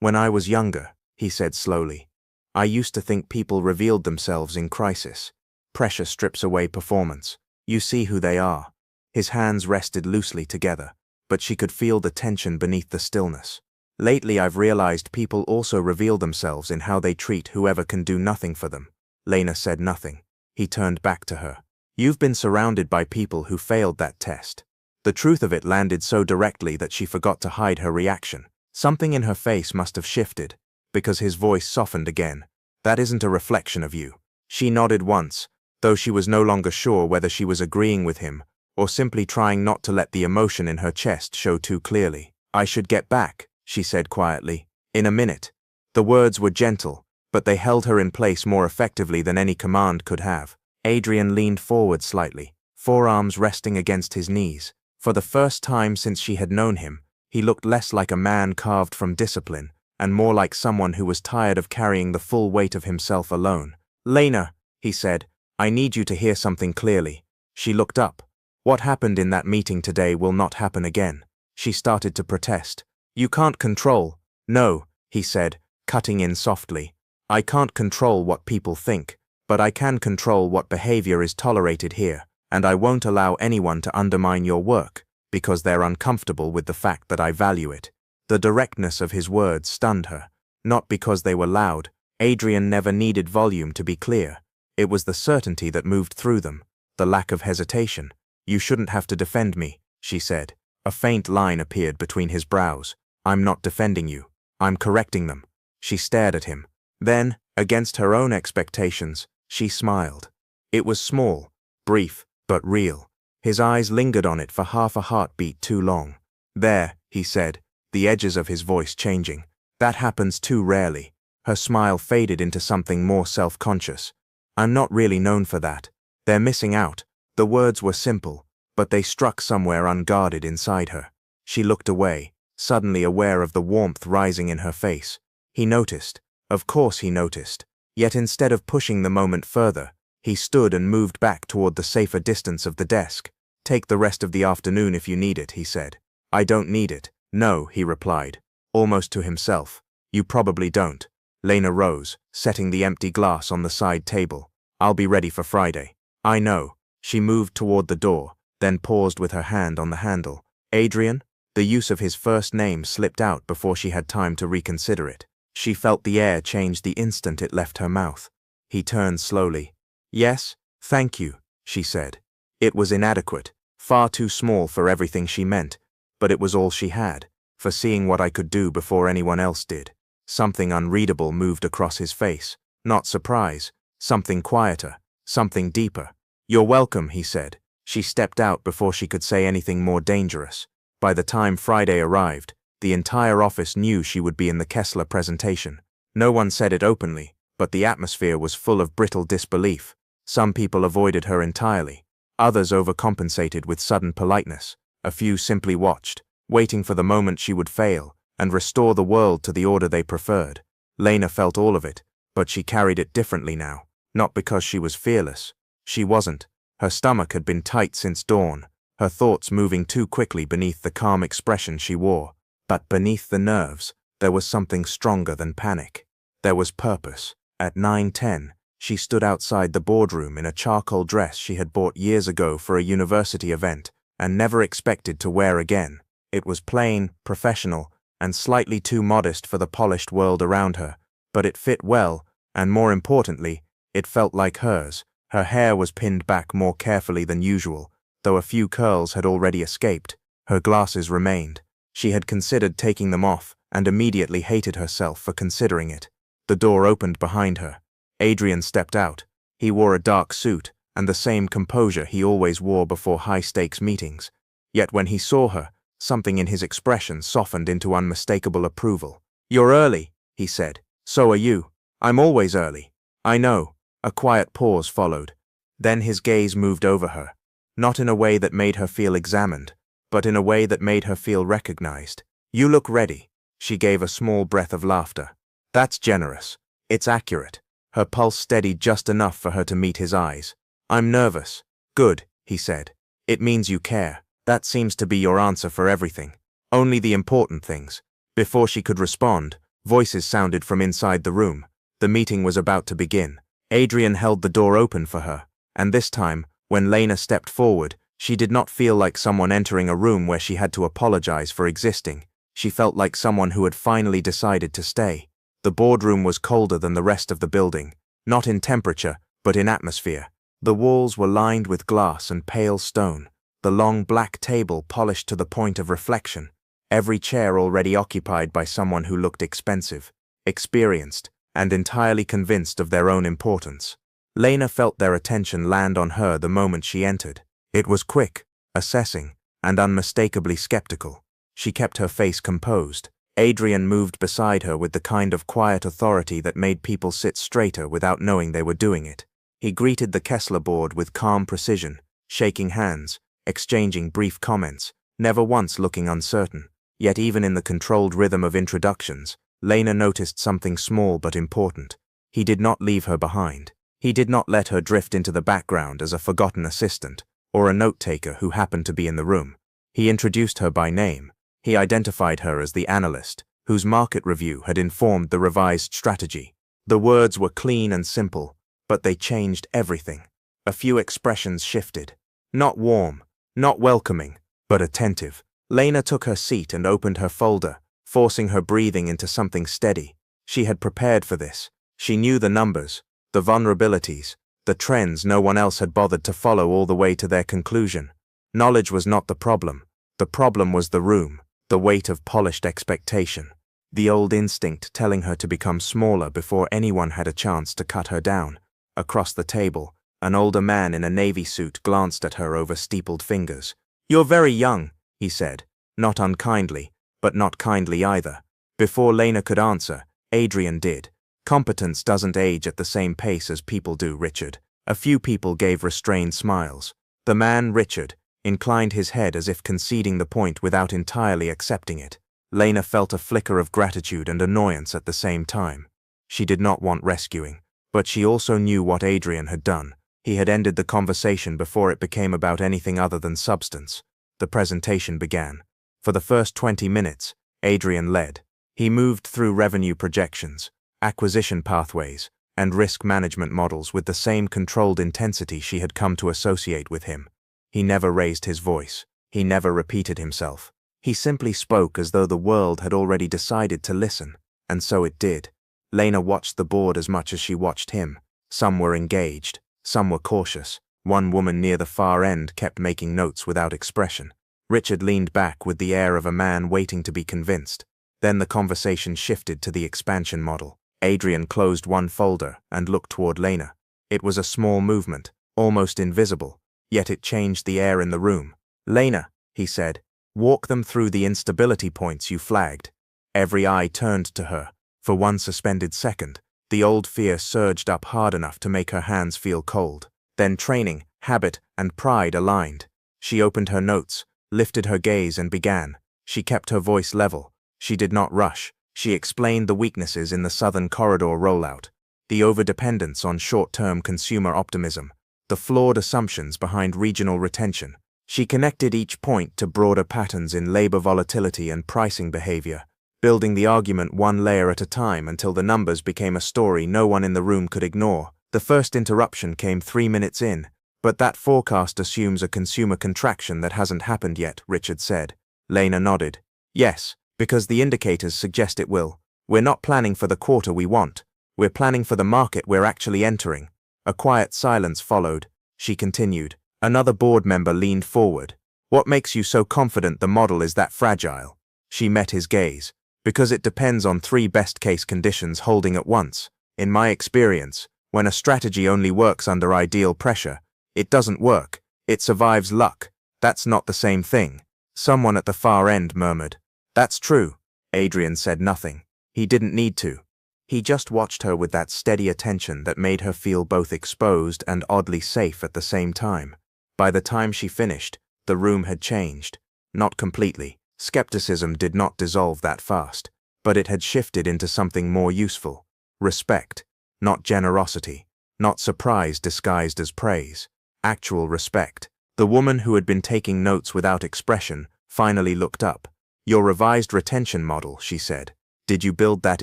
When I was younger, he said slowly, I used to think people revealed themselves in crisis. Pressure strips away performance. You see who they are. His hands rested loosely together, but she could feel the tension beneath the stillness. Lately I've realized people also reveal themselves in how they treat whoever can do nothing for them. Lena said nothing. He turned back to her. You've been surrounded by people who failed that test. The truth of it landed so directly that she forgot to hide her reaction. Something in her face must have shifted, because his voice softened again. That isn't a reflection of you. She nodded once, though she was no longer sure whether she was agreeing with him or simply trying not to let the emotion in her chest show too clearly. I should get back, she said quietly. In a minute. The words were gentle, but they held her in place more effectively than any command could have. Adrian leaned forward slightly, forearms resting against his knees. For the first time since she had known him, he looked less like a man carved from discipline, and more like someone who was tired of carrying the full weight of himself alone. Lena, he said, I need you to hear something clearly. She looked up. What happened in that meeting today will not happen again. She started to protest. You can't control. No, he said, cutting in softly. I can't control what people think, but I can control what behavior is tolerated here, and I won't allow anyone to undermine your work, because they're uncomfortable with the fact that I value it. The directness of his words stunned her, not because they were loud. Adrian never needed volume to be clear. It was the certainty that moved through them, the lack of hesitation. You shouldn't have to defend me, she said. A faint line appeared between his brows. I'm not defending you. I'm correcting them. She stared at him. Then, against her own expectations, she smiled. It was small, brief, but real. His eyes lingered on it for half a heartbeat too long. There, he said, the edges of his voice changing. That happens too rarely. Her smile faded into something more self-conscious. I'm not really known for that. They're missing out. The words were simple, but they struck somewhere unguarded inside her. She looked away, suddenly aware of the warmth rising in her face. He noticed. Of course he noticed. Yet instead of pushing the moment further, he stood and moved back toward the safer distance of the desk. Take the rest of the afternoon if you need it, he said. I don't need it. No, he replied, almost to himself. You probably don't. Lena rose, setting the empty glass on the side table. I'll be ready for Friday. I know. She moved toward the door, then paused with her hand on the handle. Adrian? The use of his first name slipped out before she had time to reconsider it. She felt the air change the instant it left her mouth. He turned slowly. Yes, thank you, she said. It was inadequate, far too small for everything she meant, but it was all she had, for seeing what I could do before anyone else did. Something unreadable moved across his face, not surprise, something quieter, something deeper. You're welcome, he said. She stepped out before she could say anything more dangerous. By the time Friday arrived, the entire office knew she would be in the Kessler presentation. No one said it openly, but the atmosphere was full of brittle disbelief. Some people avoided her entirely. Others overcompensated with sudden politeness. A few simply watched, waiting for the moment she would fail and restore the world to the order they preferred. Lena felt all of it, but she carried it differently now, not because she was fearless. She wasn't. Her stomach had been tight since dawn, her thoughts moving too quickly beneath the calm expression she wore. But beneath the nerves, there was something stronger than panic. There was purpose. At 9:10, she stood outside the boardroom in a charcoal dress she had bought years ago for a university event and never expected to wear again. It was plain, professional, and slightly too modest for the polished world around her, but it fit well, and more importantly, it felt like hers. Her hair was pinned back more carefully than usual, though a few curls had already escaped. Her glasses remained. She had considered taking them off and immediately hated herself for considering it. The door opened behind her. Adrian stepped out. He wore a dark suit and the same composure he always wore before high-stakes meetings. Yet when he saw her, something in his expression softened into unmistakable approval. "You're early," he said. "So are you. I'm always early." "I know." A quiet pause followed. Then his gaze moved over her, not in a way that made her feel examined, but in a way that made her feel recognized. "You look ready." She gave a small breath of laughter. "That's generous. It's accurate." Her pulse steadied just enough for her to meet his eyes. "I'm nervous." "Good," he said. "It means you care. That seems to be your answer for everything. Only the important things." Before she could respond, voices sounded from inside the room. The meeting was about to begin. Adrian held the door open for her, and this time, when Lena stepped forward, she did not feel like someone entering a room where she had to apologize for existing. She felt like someone who had finally decided to stay. The boardroom was colder than the rest of the building, not in temperature, but in atmosphere. The walls were lined with glass and pale stone, the long black table polished to the point of reflection, every chair already occupied by someone who looked expensive, experienced, and entirely convinced of their own importance. Lena felt their attention land on her the moment she entered. It was quick, assessing, and unmistakably skeptical. She kept her face composed. Adrian moved beside her with the kind of quiet authority that made people sit straighter without knowing they were doing it. He greeted the Kessler board with calm precision, shaking hands, exchanging brief comments, never once looking uncertain. Yet even in the controlled rhythm of introductions, Lena noticed something small but important. He did not leave her behind. He did not let her drift into the background as a forgotten assistant or a note-taker who happened to be in the room. He introduced her by name. He identified her as the analyst, whose market review had informed the revised strategy. The words were clean and simple, but they changed everything. A few expressions shifted. Not warm, not welcoming, but attentive. Lena took her seat and opened her folder, forcing her breathing into something steady. She had prepared for this. She knew the numbers, the vulnerabilities, the trends no one else had bothered to follow all the way to their conclusion. Knowledge was not the problem. The problem was the room, the weight of polished expectation, the old instinct telling her to become smaller before anyone had a chance to cut her down. Across the table, an older man in a navy suit glanced at her over steepled fingers. "You're very young," he said, not unkindly, but not kindly either. Before Lena could answer, Adrian did. "Competence doesn't age at the same pace as people do, Richard." A few people gave restrained smiles. The man, Richard, inclined his head as if conceding the point without entirely accepting it. Lena felt a flicker of gratitude and annoyance at the same time. She did not want rescuing, but she also knew what Adrian had done. He had ended the conversation before it became about anything other than substance. The presentation began. For the first 20 minutes, Adrian led. He moved through revenue projections, acquisition pathways, and risk management models with the same controlled intensity she had come to associate with him. He never raised his voice. He never repeated himself. He simply spoke as though the world had already decided to listen, and so it did. Lena watched the board as much as she watched him, Some were engaged, some were cautious. One woman near the far end kept making notes without expression. Richard leaned back with the air of a man waiting to be convinced. Then the conversation shifted to the expansion model. Adrian closed one folder and looked toward Lena. It was a small movement, almost invisible, yet it changed the air in the room. "Lena," he said, "walk them through the instability points you flagged." Every eye turned to her. For one suspended second, the old fear surged up hard enough to make her hands feel cold. Then training, habit, and pride aligned. She opened her notes, lifted her gaze and began. She kept her voice level. She did not rush. She explained the weaknesses in the Southern Corridor rollout, the overdependence on short-term consumer optimism, the flawed assumptions behind regional retention. She connected each point to broader patterns in labor volatility and pricing behavior, building the argument one layer at a time until the numbers became a story no one in the room could ignore. The first interruption came 3 minutes in. "But that forecast assumes a consumer contraction that hasn't happened yet," Richard said. Lena nodded. "Yes, because the indicators suggest it will. We're not planning for the quarter we want. We're planning for the market we're actually entering." A quiet silence followed. She continued. Another board member leaned forward. "What makes you so confident the model is that fragile?" She met his gaze. "Because it depends on 3 best-case conditions holding at once. In my experience, when a strategy only works under ideal pressure, it doesn't work. It survives luck. That's not the same thing." Someone at the far end murmured. "That's true." Adrian said nothing. He didn't need to. He just watched her with that steady attention that made her feel both exposed and oddly safe at the same time. By the time she finished, the room had changed. Not completely. Skepticism did not dissolve that fast, but it had shifted into something more useful. Respect. Not generosity. Not surprise disguised as praise. Actual respect. The woman who had been taking notes without expression finally looked up. "Your revised retention model," she said. "Did you build that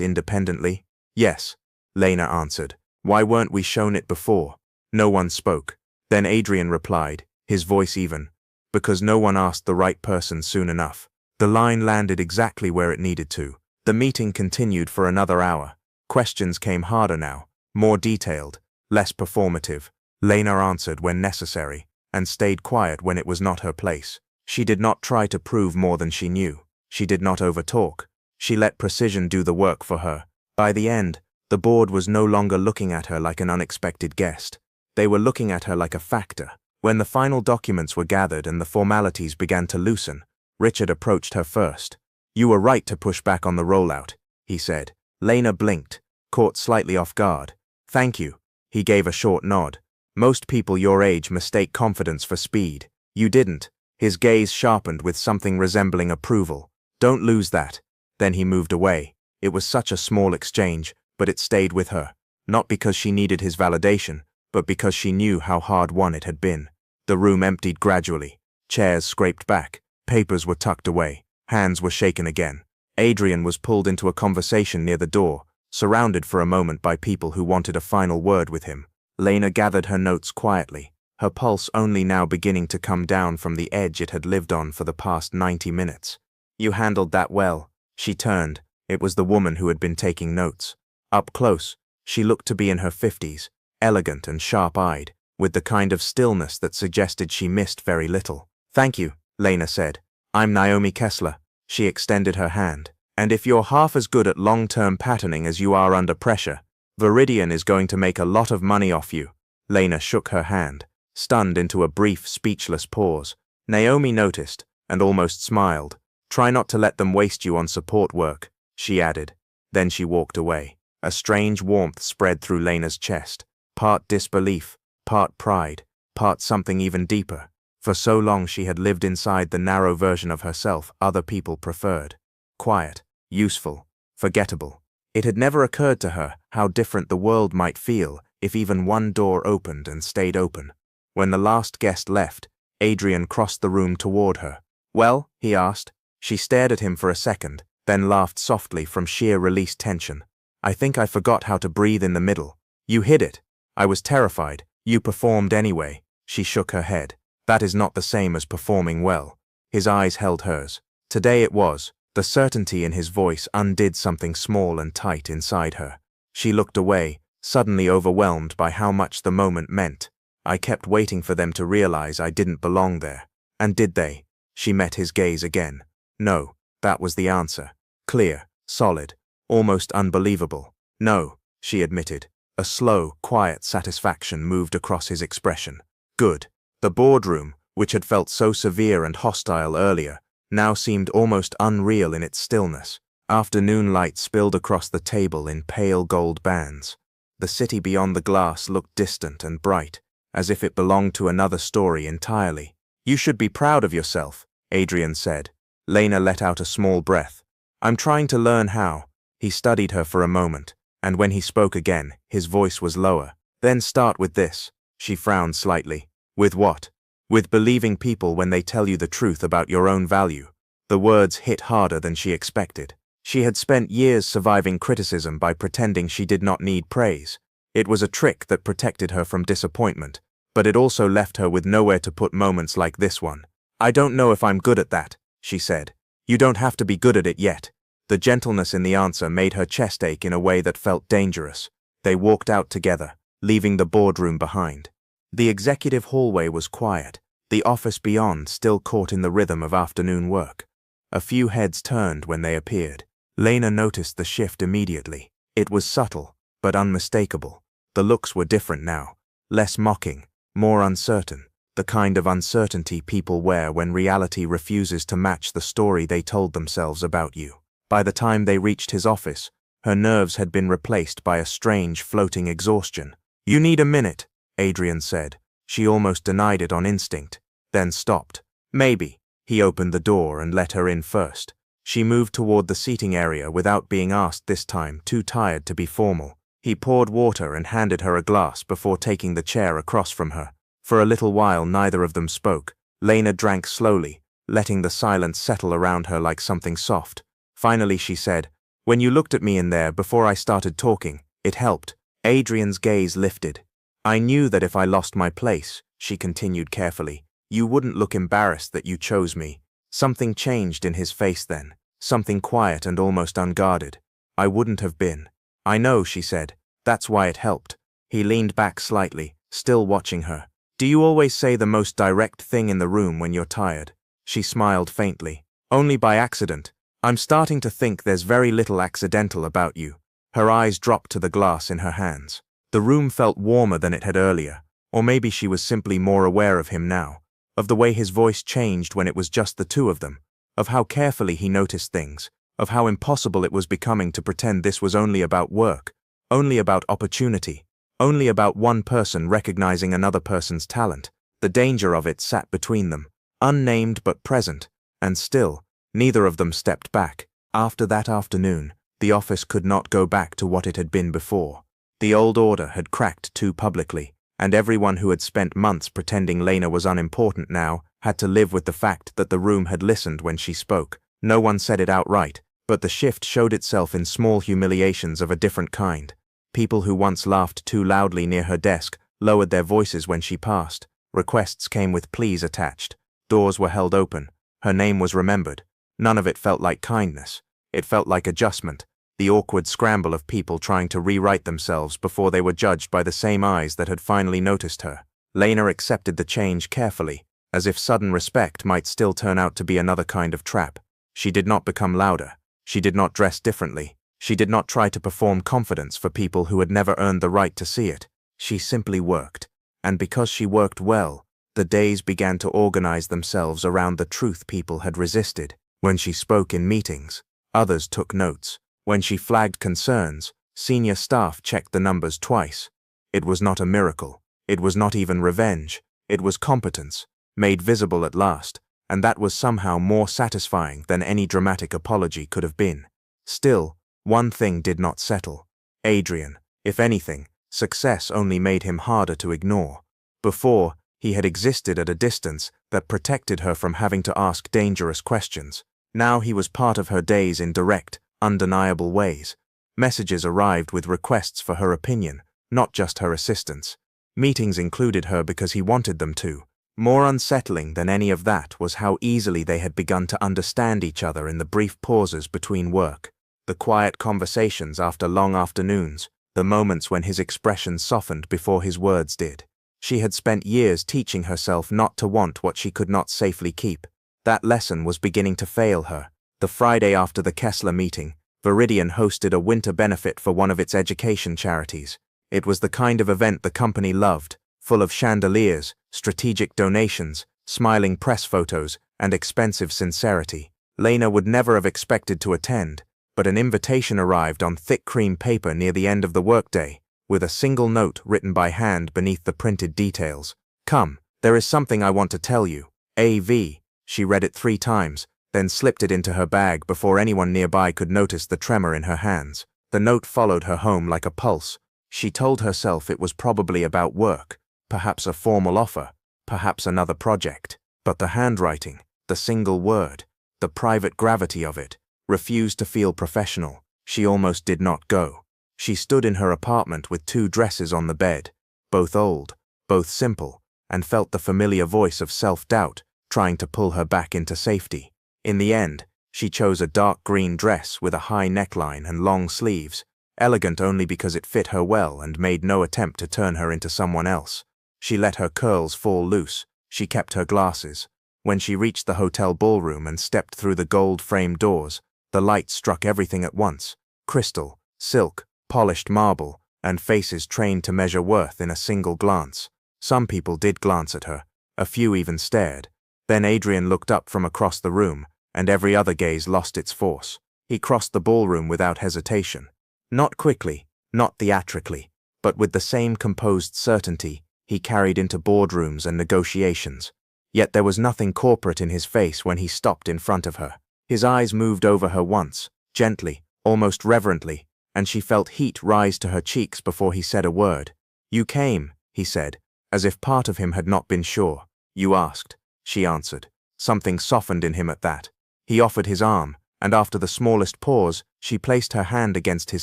independently?" "Yes," Lena answered. "Why weren't we shown it before?" No one spoke. Then Adrian replied, his voice even. "Because no one asked the right person soon enough." The line landed exactly where it needed to. The meeting continued for another hour. Questions came harder now, more detailed, less performative. Lena answered when necessary, and stayed quiet when it was not her place. She did not try to prove more than she knew. She did not overtalk. She let precision do the work for her. By the end, the board was no longer looking at her like an unexpected guest. They were looking at her like a factor. When the final documents were gathered and the formalities began to loosen, Richard approached her first. "You were right to push back on the rollout," he said. Lena blinked, caught slightly off guard. "Thank you." He gave a short nod. "Most people your age mistake confidence for speed. You didn't." His gaze sharpened with something resembling approval. "Don't lose that." Then he moved away. It was such a small exchange, but it stayed with her. Not because she needed his validation, but because she knew how hard won it had been. The room emptied gradually. Chairs scraped back. Papers were tucked away. Hands were shaken again. Adrian was pulled into a conversation near the door, surrounded for a moment by people who wanted a final word with him. Lena gathered her notes quietly, her pulse only now beginning to come down from the edge it had lived on for the past 90 minutes. "You handled that well." She turned. It was the woman who had been taking notes. Up close, she looked to be in her 50s, elegant and sharp-eyed, with the kind of stillness that suggested she missed very little. "Thank you," Lena said. "I'm Naomi Kessler." She extended her hand. "And if you're half as good at long-term patterning as you are under pressure, Viridian is going to make a lot of money off you." Lena shook her hand, stunned into a brief, speechless pause. Naomi noticed, and almost smiled. "Try not to let them waste you on support work," she added. Then she walked away. A strange warmth spread through Lena's chest, part disbelief, part pride, part something even deeper. For so long she had lived inside the narrow version of herself other people preferred. Quiet, useful, forgettable. It had never occurred to her how different the world might feel if even one door opened and stayed open. When the last guest left, Adrian crossed the room toward her. "Well?" he asked. She stared at him for a second, then laughed softly from sheer released tension. "I think I forgot how to breathe in the middle. You hid it. I was terrified. You performed anyway." She shook her head. "That is not the same as performing well." His eyes held hers. Today it was. The certainty in his voice undid something small and tight inside her. She looked away, suddenly overwhelmed by how much the moment meant. I kept waiting for them to realize I didn't belong there. And did they? She met his gaze again. No, that was the answer. Clear, solid, almost unbelievable. No, she admitted. A slow, quiet satisfaction moved across his expression. Good. The boardroom, which had felt so severe and hostile earlier, now seemed almost unreal in its stillness. Afternoon light spilled across the table in pale gold bands. The city beyond the glass looked distant and bright, as if it belonged to another story entirely. You should be proud of yourself, Adrian said. Lena let out a small breath. I'm trying to learn how. He studied her for a moment, and when he spoke again, his voice was lower. Then start with this. She frowned slightly. With what? With believing people when they tell you the truth about your own value. The words hit harder than she expected. She had spent years surviving criticism by pretending she did not need praise. It was a trick that protected her from disappointment, but it also left her with nowhere to put moments like this one. I don't know if I'm good at that, she said. You don't have to be good at it yet. The gentleness in the answer made her chest ache in a way that felt dangerous. They walked out together, leaving the boardroom behind. The executive hallway was quiet, the office beyond still caught in the rhythm of afternoon work. A few heads turned when they appeared. Lena noticed the shift immediately. It was subtle, but unmistakable. The looks were different now, less mocking, more uncertain, the kind of uncertainty people wear when reality refuses to match the story they told themselves about you. By the time they reached his office, her nerves had been replaced by a strange floating exhaustion. You need a minute, Adrian said. She almost denied it on instinct, then stopped. Maybe. He opened the door and let her in first. She moved toward the seating area without being asked this time, too tired to be formal. He poured water and handed her a glass before taking the chair across from her. For a little while neither of them spoke. Lena drank slowly, letting the silence settle around her like something soft. Finally she said, When you looked at me in there before I started talking, it helped. Adrian's gaze lifted. I knew that if I lost my place, she continued carefully, you wouldn't look embarrassed that you chose me. Something changed in his face then, something quiet and almost unguarded. I wouldn't have been. I know, she said. That's why it helped. He leaned back slightly, still watching her. Do you always say the most direct thing in the room when you're tired? She smiled faintly. Only by accident. I'm starting to think there's very little accidental about you. Her eyes dropped to the glass in her hands. The room felt warmer than it had earlier, or maybe she was simply more aware of him now, of the way his voice changed when it was just the two of them, of how carefully he noticed things, of how impossible it was becoming to pretend this was only about work, only about opportunity, only about one person recognizing another person's talent. The danger of it sat between them, unnamed but present, and still, neither of them stepped back. After that afternoon, the office could not go back to what it had been before. The old order had cracked too publicly, and everyone who had spent months pretending Lena was unimportant now had to live with the fact that the room had listened when she spoke. No one said it outright, but the shift showed itself in small humiliations of a different kind. People who once laughed too loudly near her desk lowered their voices when she passed. Requests came with pleas attached. Doors were held open. Her name was remembered. None of it felt like kindness. It felt like adjustment, the awkward scramble of people trying to rewrite themselves before they were judged by the same eyes that had finally noticed her. Lena accepted the change carefully, as if sudden respect might still turn out to be another kind of trap. She did not become louder. She did not dress differently. She did not try to perform confidence for people who had never earned the right to see it. She simply worked. And because she worked well, the days began to organize themselves around the truth people had resisted. When she spoke in meetings, others took notes. When she flagged concerns, senior staff checked the numbers twice. It was not a miracle. It was not even revenge. It was competence, made visible at last, and that was somehow more satisfying than any dramatic apology could have been. Still, one thing did not settle. Adrian. If anything, success only made him harder to ignore. Before, he had existed at a distance that protected her from having to ask dangerous questions. Now he was part of her days in direct, undeniable ways. Messages arrived with requests for her opinion, not just her assistance. Meetings included her because he wanted them to. More unsettling than any of that was how easily they had begun to understand each other in the brief pauses between work, the quiet conversations after long afternoons, the moments when his expression softened before his words did. She had spent years teaching herself not to want what she could not safely keep. That lesson was beginning to fail her. The Friday after the Kessler meeting, Viridian hosted a winter benefit for one of its education charities. It was the kind of event the company loved, full of chandeliers, strategic donations, smiling press photos, and expensive sincerity. Lena would never have expected to attend, but an invitation arrived on thick cream paper near the end of the workday, with a single note written by hand beneath the printed details. "Come, there is something I want to tell you. A.V." She read it 3 times, then slipped it into her bag before anyone nearby could notice the tremor in her hands. The note followed her home like a pulse. She told herself it was probably about work, perhaps a formal offer, perhaps another project. But the handwriting, the single word, the private gravity of it, refused to feel professional. She almost did not go. She stood in her apartment with 2 dresses on the bed, both old, both simple, and felt the familiar voice of self-doubt trying to pull her back into safety. In the end, she chose a dark green dress with a high neckline and long sleeves, elegant only because it fit her well and made no attempt to turn her into someone else. She let her curls fall loose. She kept her glasses. When she reached the hotel ballroom and stepped through the gold-framed doors, the light struck everything at once: crystal, silk, polished marble, and faces trained to measure worth in a single glance. Some people did glance at her. A few even stared. Then Adrian looked up from across the room, and every other gaze lost its force. He crossed the ballroom without hesitation. Not quickly, not theatrically, but with the same composed certainty he carried into boardrooms and negotiations. Yet there was nothing corporate in his face when he stopped in front of her. His eyes moved over her once, gently, almost reverently, and she felt heat rise to her cheeks before he said a word. "You came," he said, as if part of him had not been sure. "You asked," she answered. Something softened in him at that. He offered his arm, and after the smallest pause, she placed her hand against his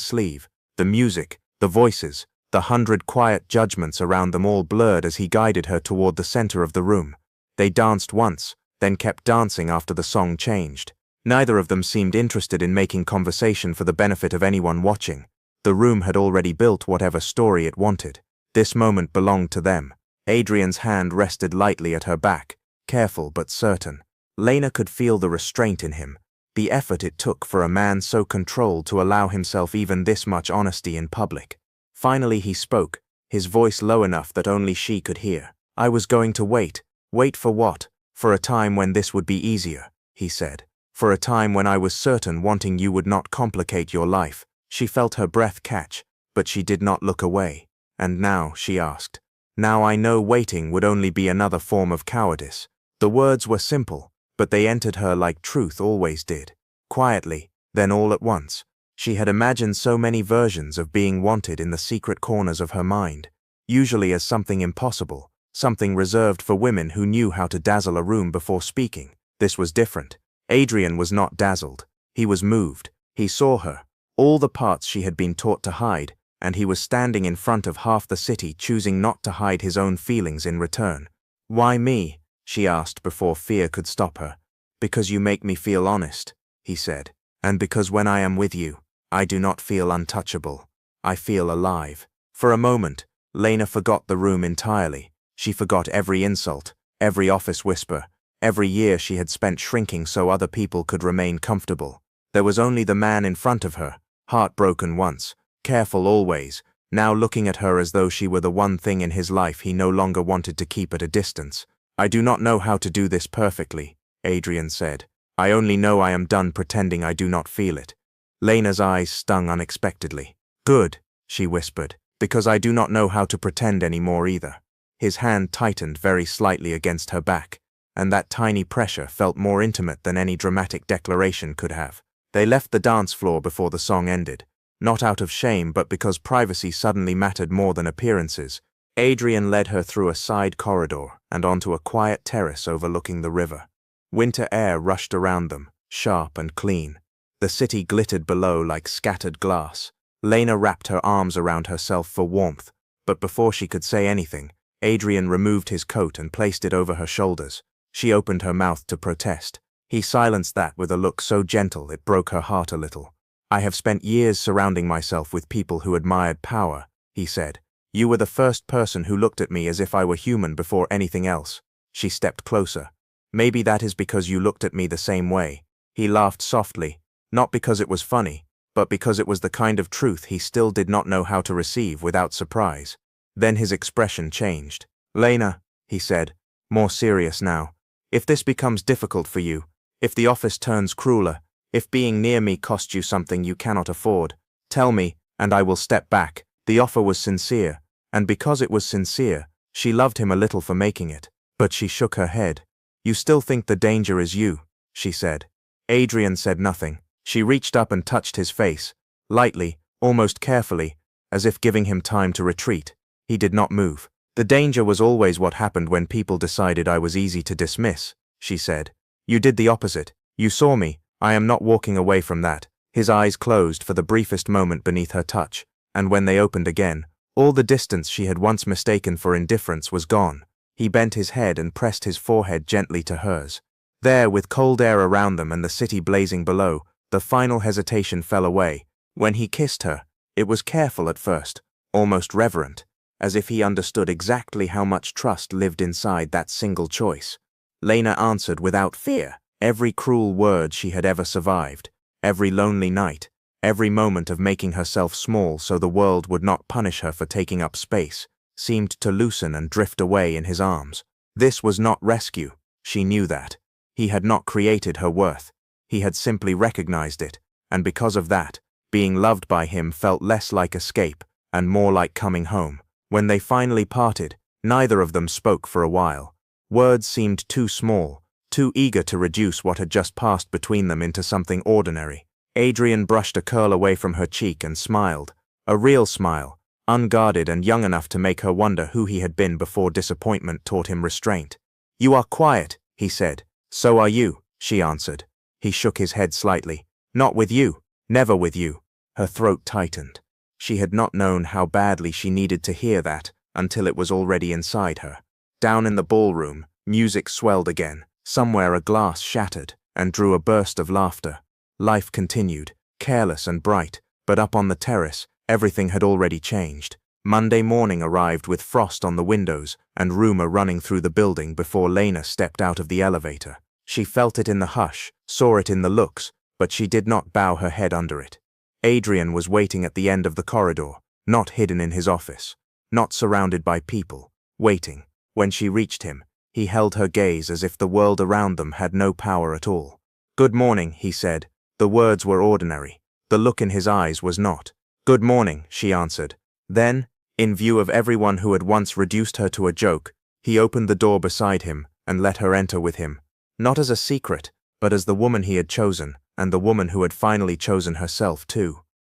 sleeve. The music, the voices, the 100 quiet judgments around them all blurred as he guided her toward the center of the room. They danced once, then kept dancing after the song changed. Neither of them seemed interested in making conversation for the benefit of anyone watching. The room had already built whatever story it wanted. This moment belonged to them. Adrian's hand rested lightly at her back, careful but certain. Lena could feel the restraint in him, the effort it took for a man so controlled to allow himself even this much honesty in public. Finally he spoke, his voice low enough that only she could hear. "I was going to wait. Wait for what? For a time when this would be easier," he said. "For a time when I was certain wanting you would not complicate your life." She felt her breath catch, but she did not look away. "And now," she asked. "Now I know waiting would only be another form of cowardice." The words were simple, but they entered her like truth always did. Quietly, then all at once. She had imagined so many versions of being wanted in the secret corners of her mind, usually as something impossible, something reserved for women who knew how to dazzle a room before speaking. This was different. Adrian was not dazzled. He was moved. He saw her, all the parts she had been taught to hide, and he was standing in front of half the city choosing not to hide his own feelings in return. "Why me?" she asked before fear could stop her. "Because you make me feel honest," he said. "And because when I am with you, I do not feel untouchable. I feel alive." For a moment, Lena forgot the room entirely. She forgot every insult, every office whisper, every year she had spent shrinking so other people could remain comfortable. There was only the man in front of her, heartbroken once, careful always, now looking at her as though she were the one thing in his life he no longer wanted to keep at a distance. "I do not know how to do this perfectly," Adrian said. "I only know I am done pretending I do not feel it." Lena's eyes stung unexpectedly. "Good," she whispered, "because I do not know how to pretend anymore either." His hand tightened very slightly against her back, and that tiny pressure felt more intimate than any dramatic declaration could have. They left the dance floor before the song ended, not out of shame but because privacy suddenly mattered more than appearances. Adrian led her through a side corridor and onto a quiet terrace overlooking the river. Winter air rushed around them, sharp and clean. The city glittered below like scattered glass. Lena wrapped her arms around herself for warmth, but before she could say anything, Adrian removed his coat and placed it over her shoulders. She opened her mouth to protest. He silenced that with a look so gentle it broke her heart a little. I have spent years surrounding myself with people who admired power, he said. You were the first person who looked at me as if I were human before anything else. She stepped closer. Maybe that is because you looked at me the same way. He laughed softly, not because it was funny, but because it was the kind of truth he still did not know how to receive without surprise. Then his expression changed. Lena, he said, more serious now, if this becomes difficult for you, if the office turns crueler, if being near me costs you something you cannot afford, tell me, and I will step back. The offer was sincere, and because it was sincere, she loved him a little for making it. But she shook her head. You still think the danger is you, she said. Adrian said nothing. She reached up and touched his face, lightly, almost carefully, as if giving him time to retreat. He did not move. The danger was always what happened when people decided I was easy to dismiss, she said. You did the opposite. You saw me. I am not walking away from that. His eyes closed for the briefest moment beneath her touch, and when they opened again, all the distance she had once mistaken for indifference was gone. He bent his head and pressed his forehead gently to hers. There, with cold air around them and the city blazing below, the final hesitation fell away. When he kissed her, it was careful at first, almost reverent, as if he understood exactly how much trust lived inside that single choice. Lena answered without fear, every cruel word she had ever survived, every lonely night, every moment of making herself small so the world would not punish her for taking up space, seemed to loosen and drift away in his arms. This was not rescue, she knew that. He had not created her worth. He had simply recognized it, and because of that, being loved by him felt less like escape and more like coming home. When they finally parted, neither of them spoke for a while. Words seemed too small, too eager to reduce what had just passed between them into something ordinary. Adrian brushed a curl away from her cheek and smiled, a real smile, unguarded and young enough to make her wonder who he had been before disappointment taught him restraint. You are quiet, he said. So are you, she answered. He shook his head slightly. Not with you, never with you. Her throat tightened. She had not known how badly she needed to hear that until it was already inside her. Down in the ballroom, music swelled again. Somewhere a glass shattered and drew a burst of laughter. Life continued, careless and bright, but up on the terrace, everything had already changed. Monday morning arrived with frost on the windows and rumor running through the building before Lena stepped out of the elevator. She felt it in the hush, saw it in the looks, but she did not bow her head under it. Adrian was waiting at the end of the corridor, not hidden in his office, not surrounded by people, waiting. When she reached him, he held her gaze as if the world around them had no power at all. Good morning, he said. The words were ordinary. The look in his eyes was not. Good morning, she answered. Then, in view of everyone who had once reduced her to a joke, he opened the door beside him and let her enter with him, not as a secret, but as the woman he had chosen, and the woman who had finally chosen herself too.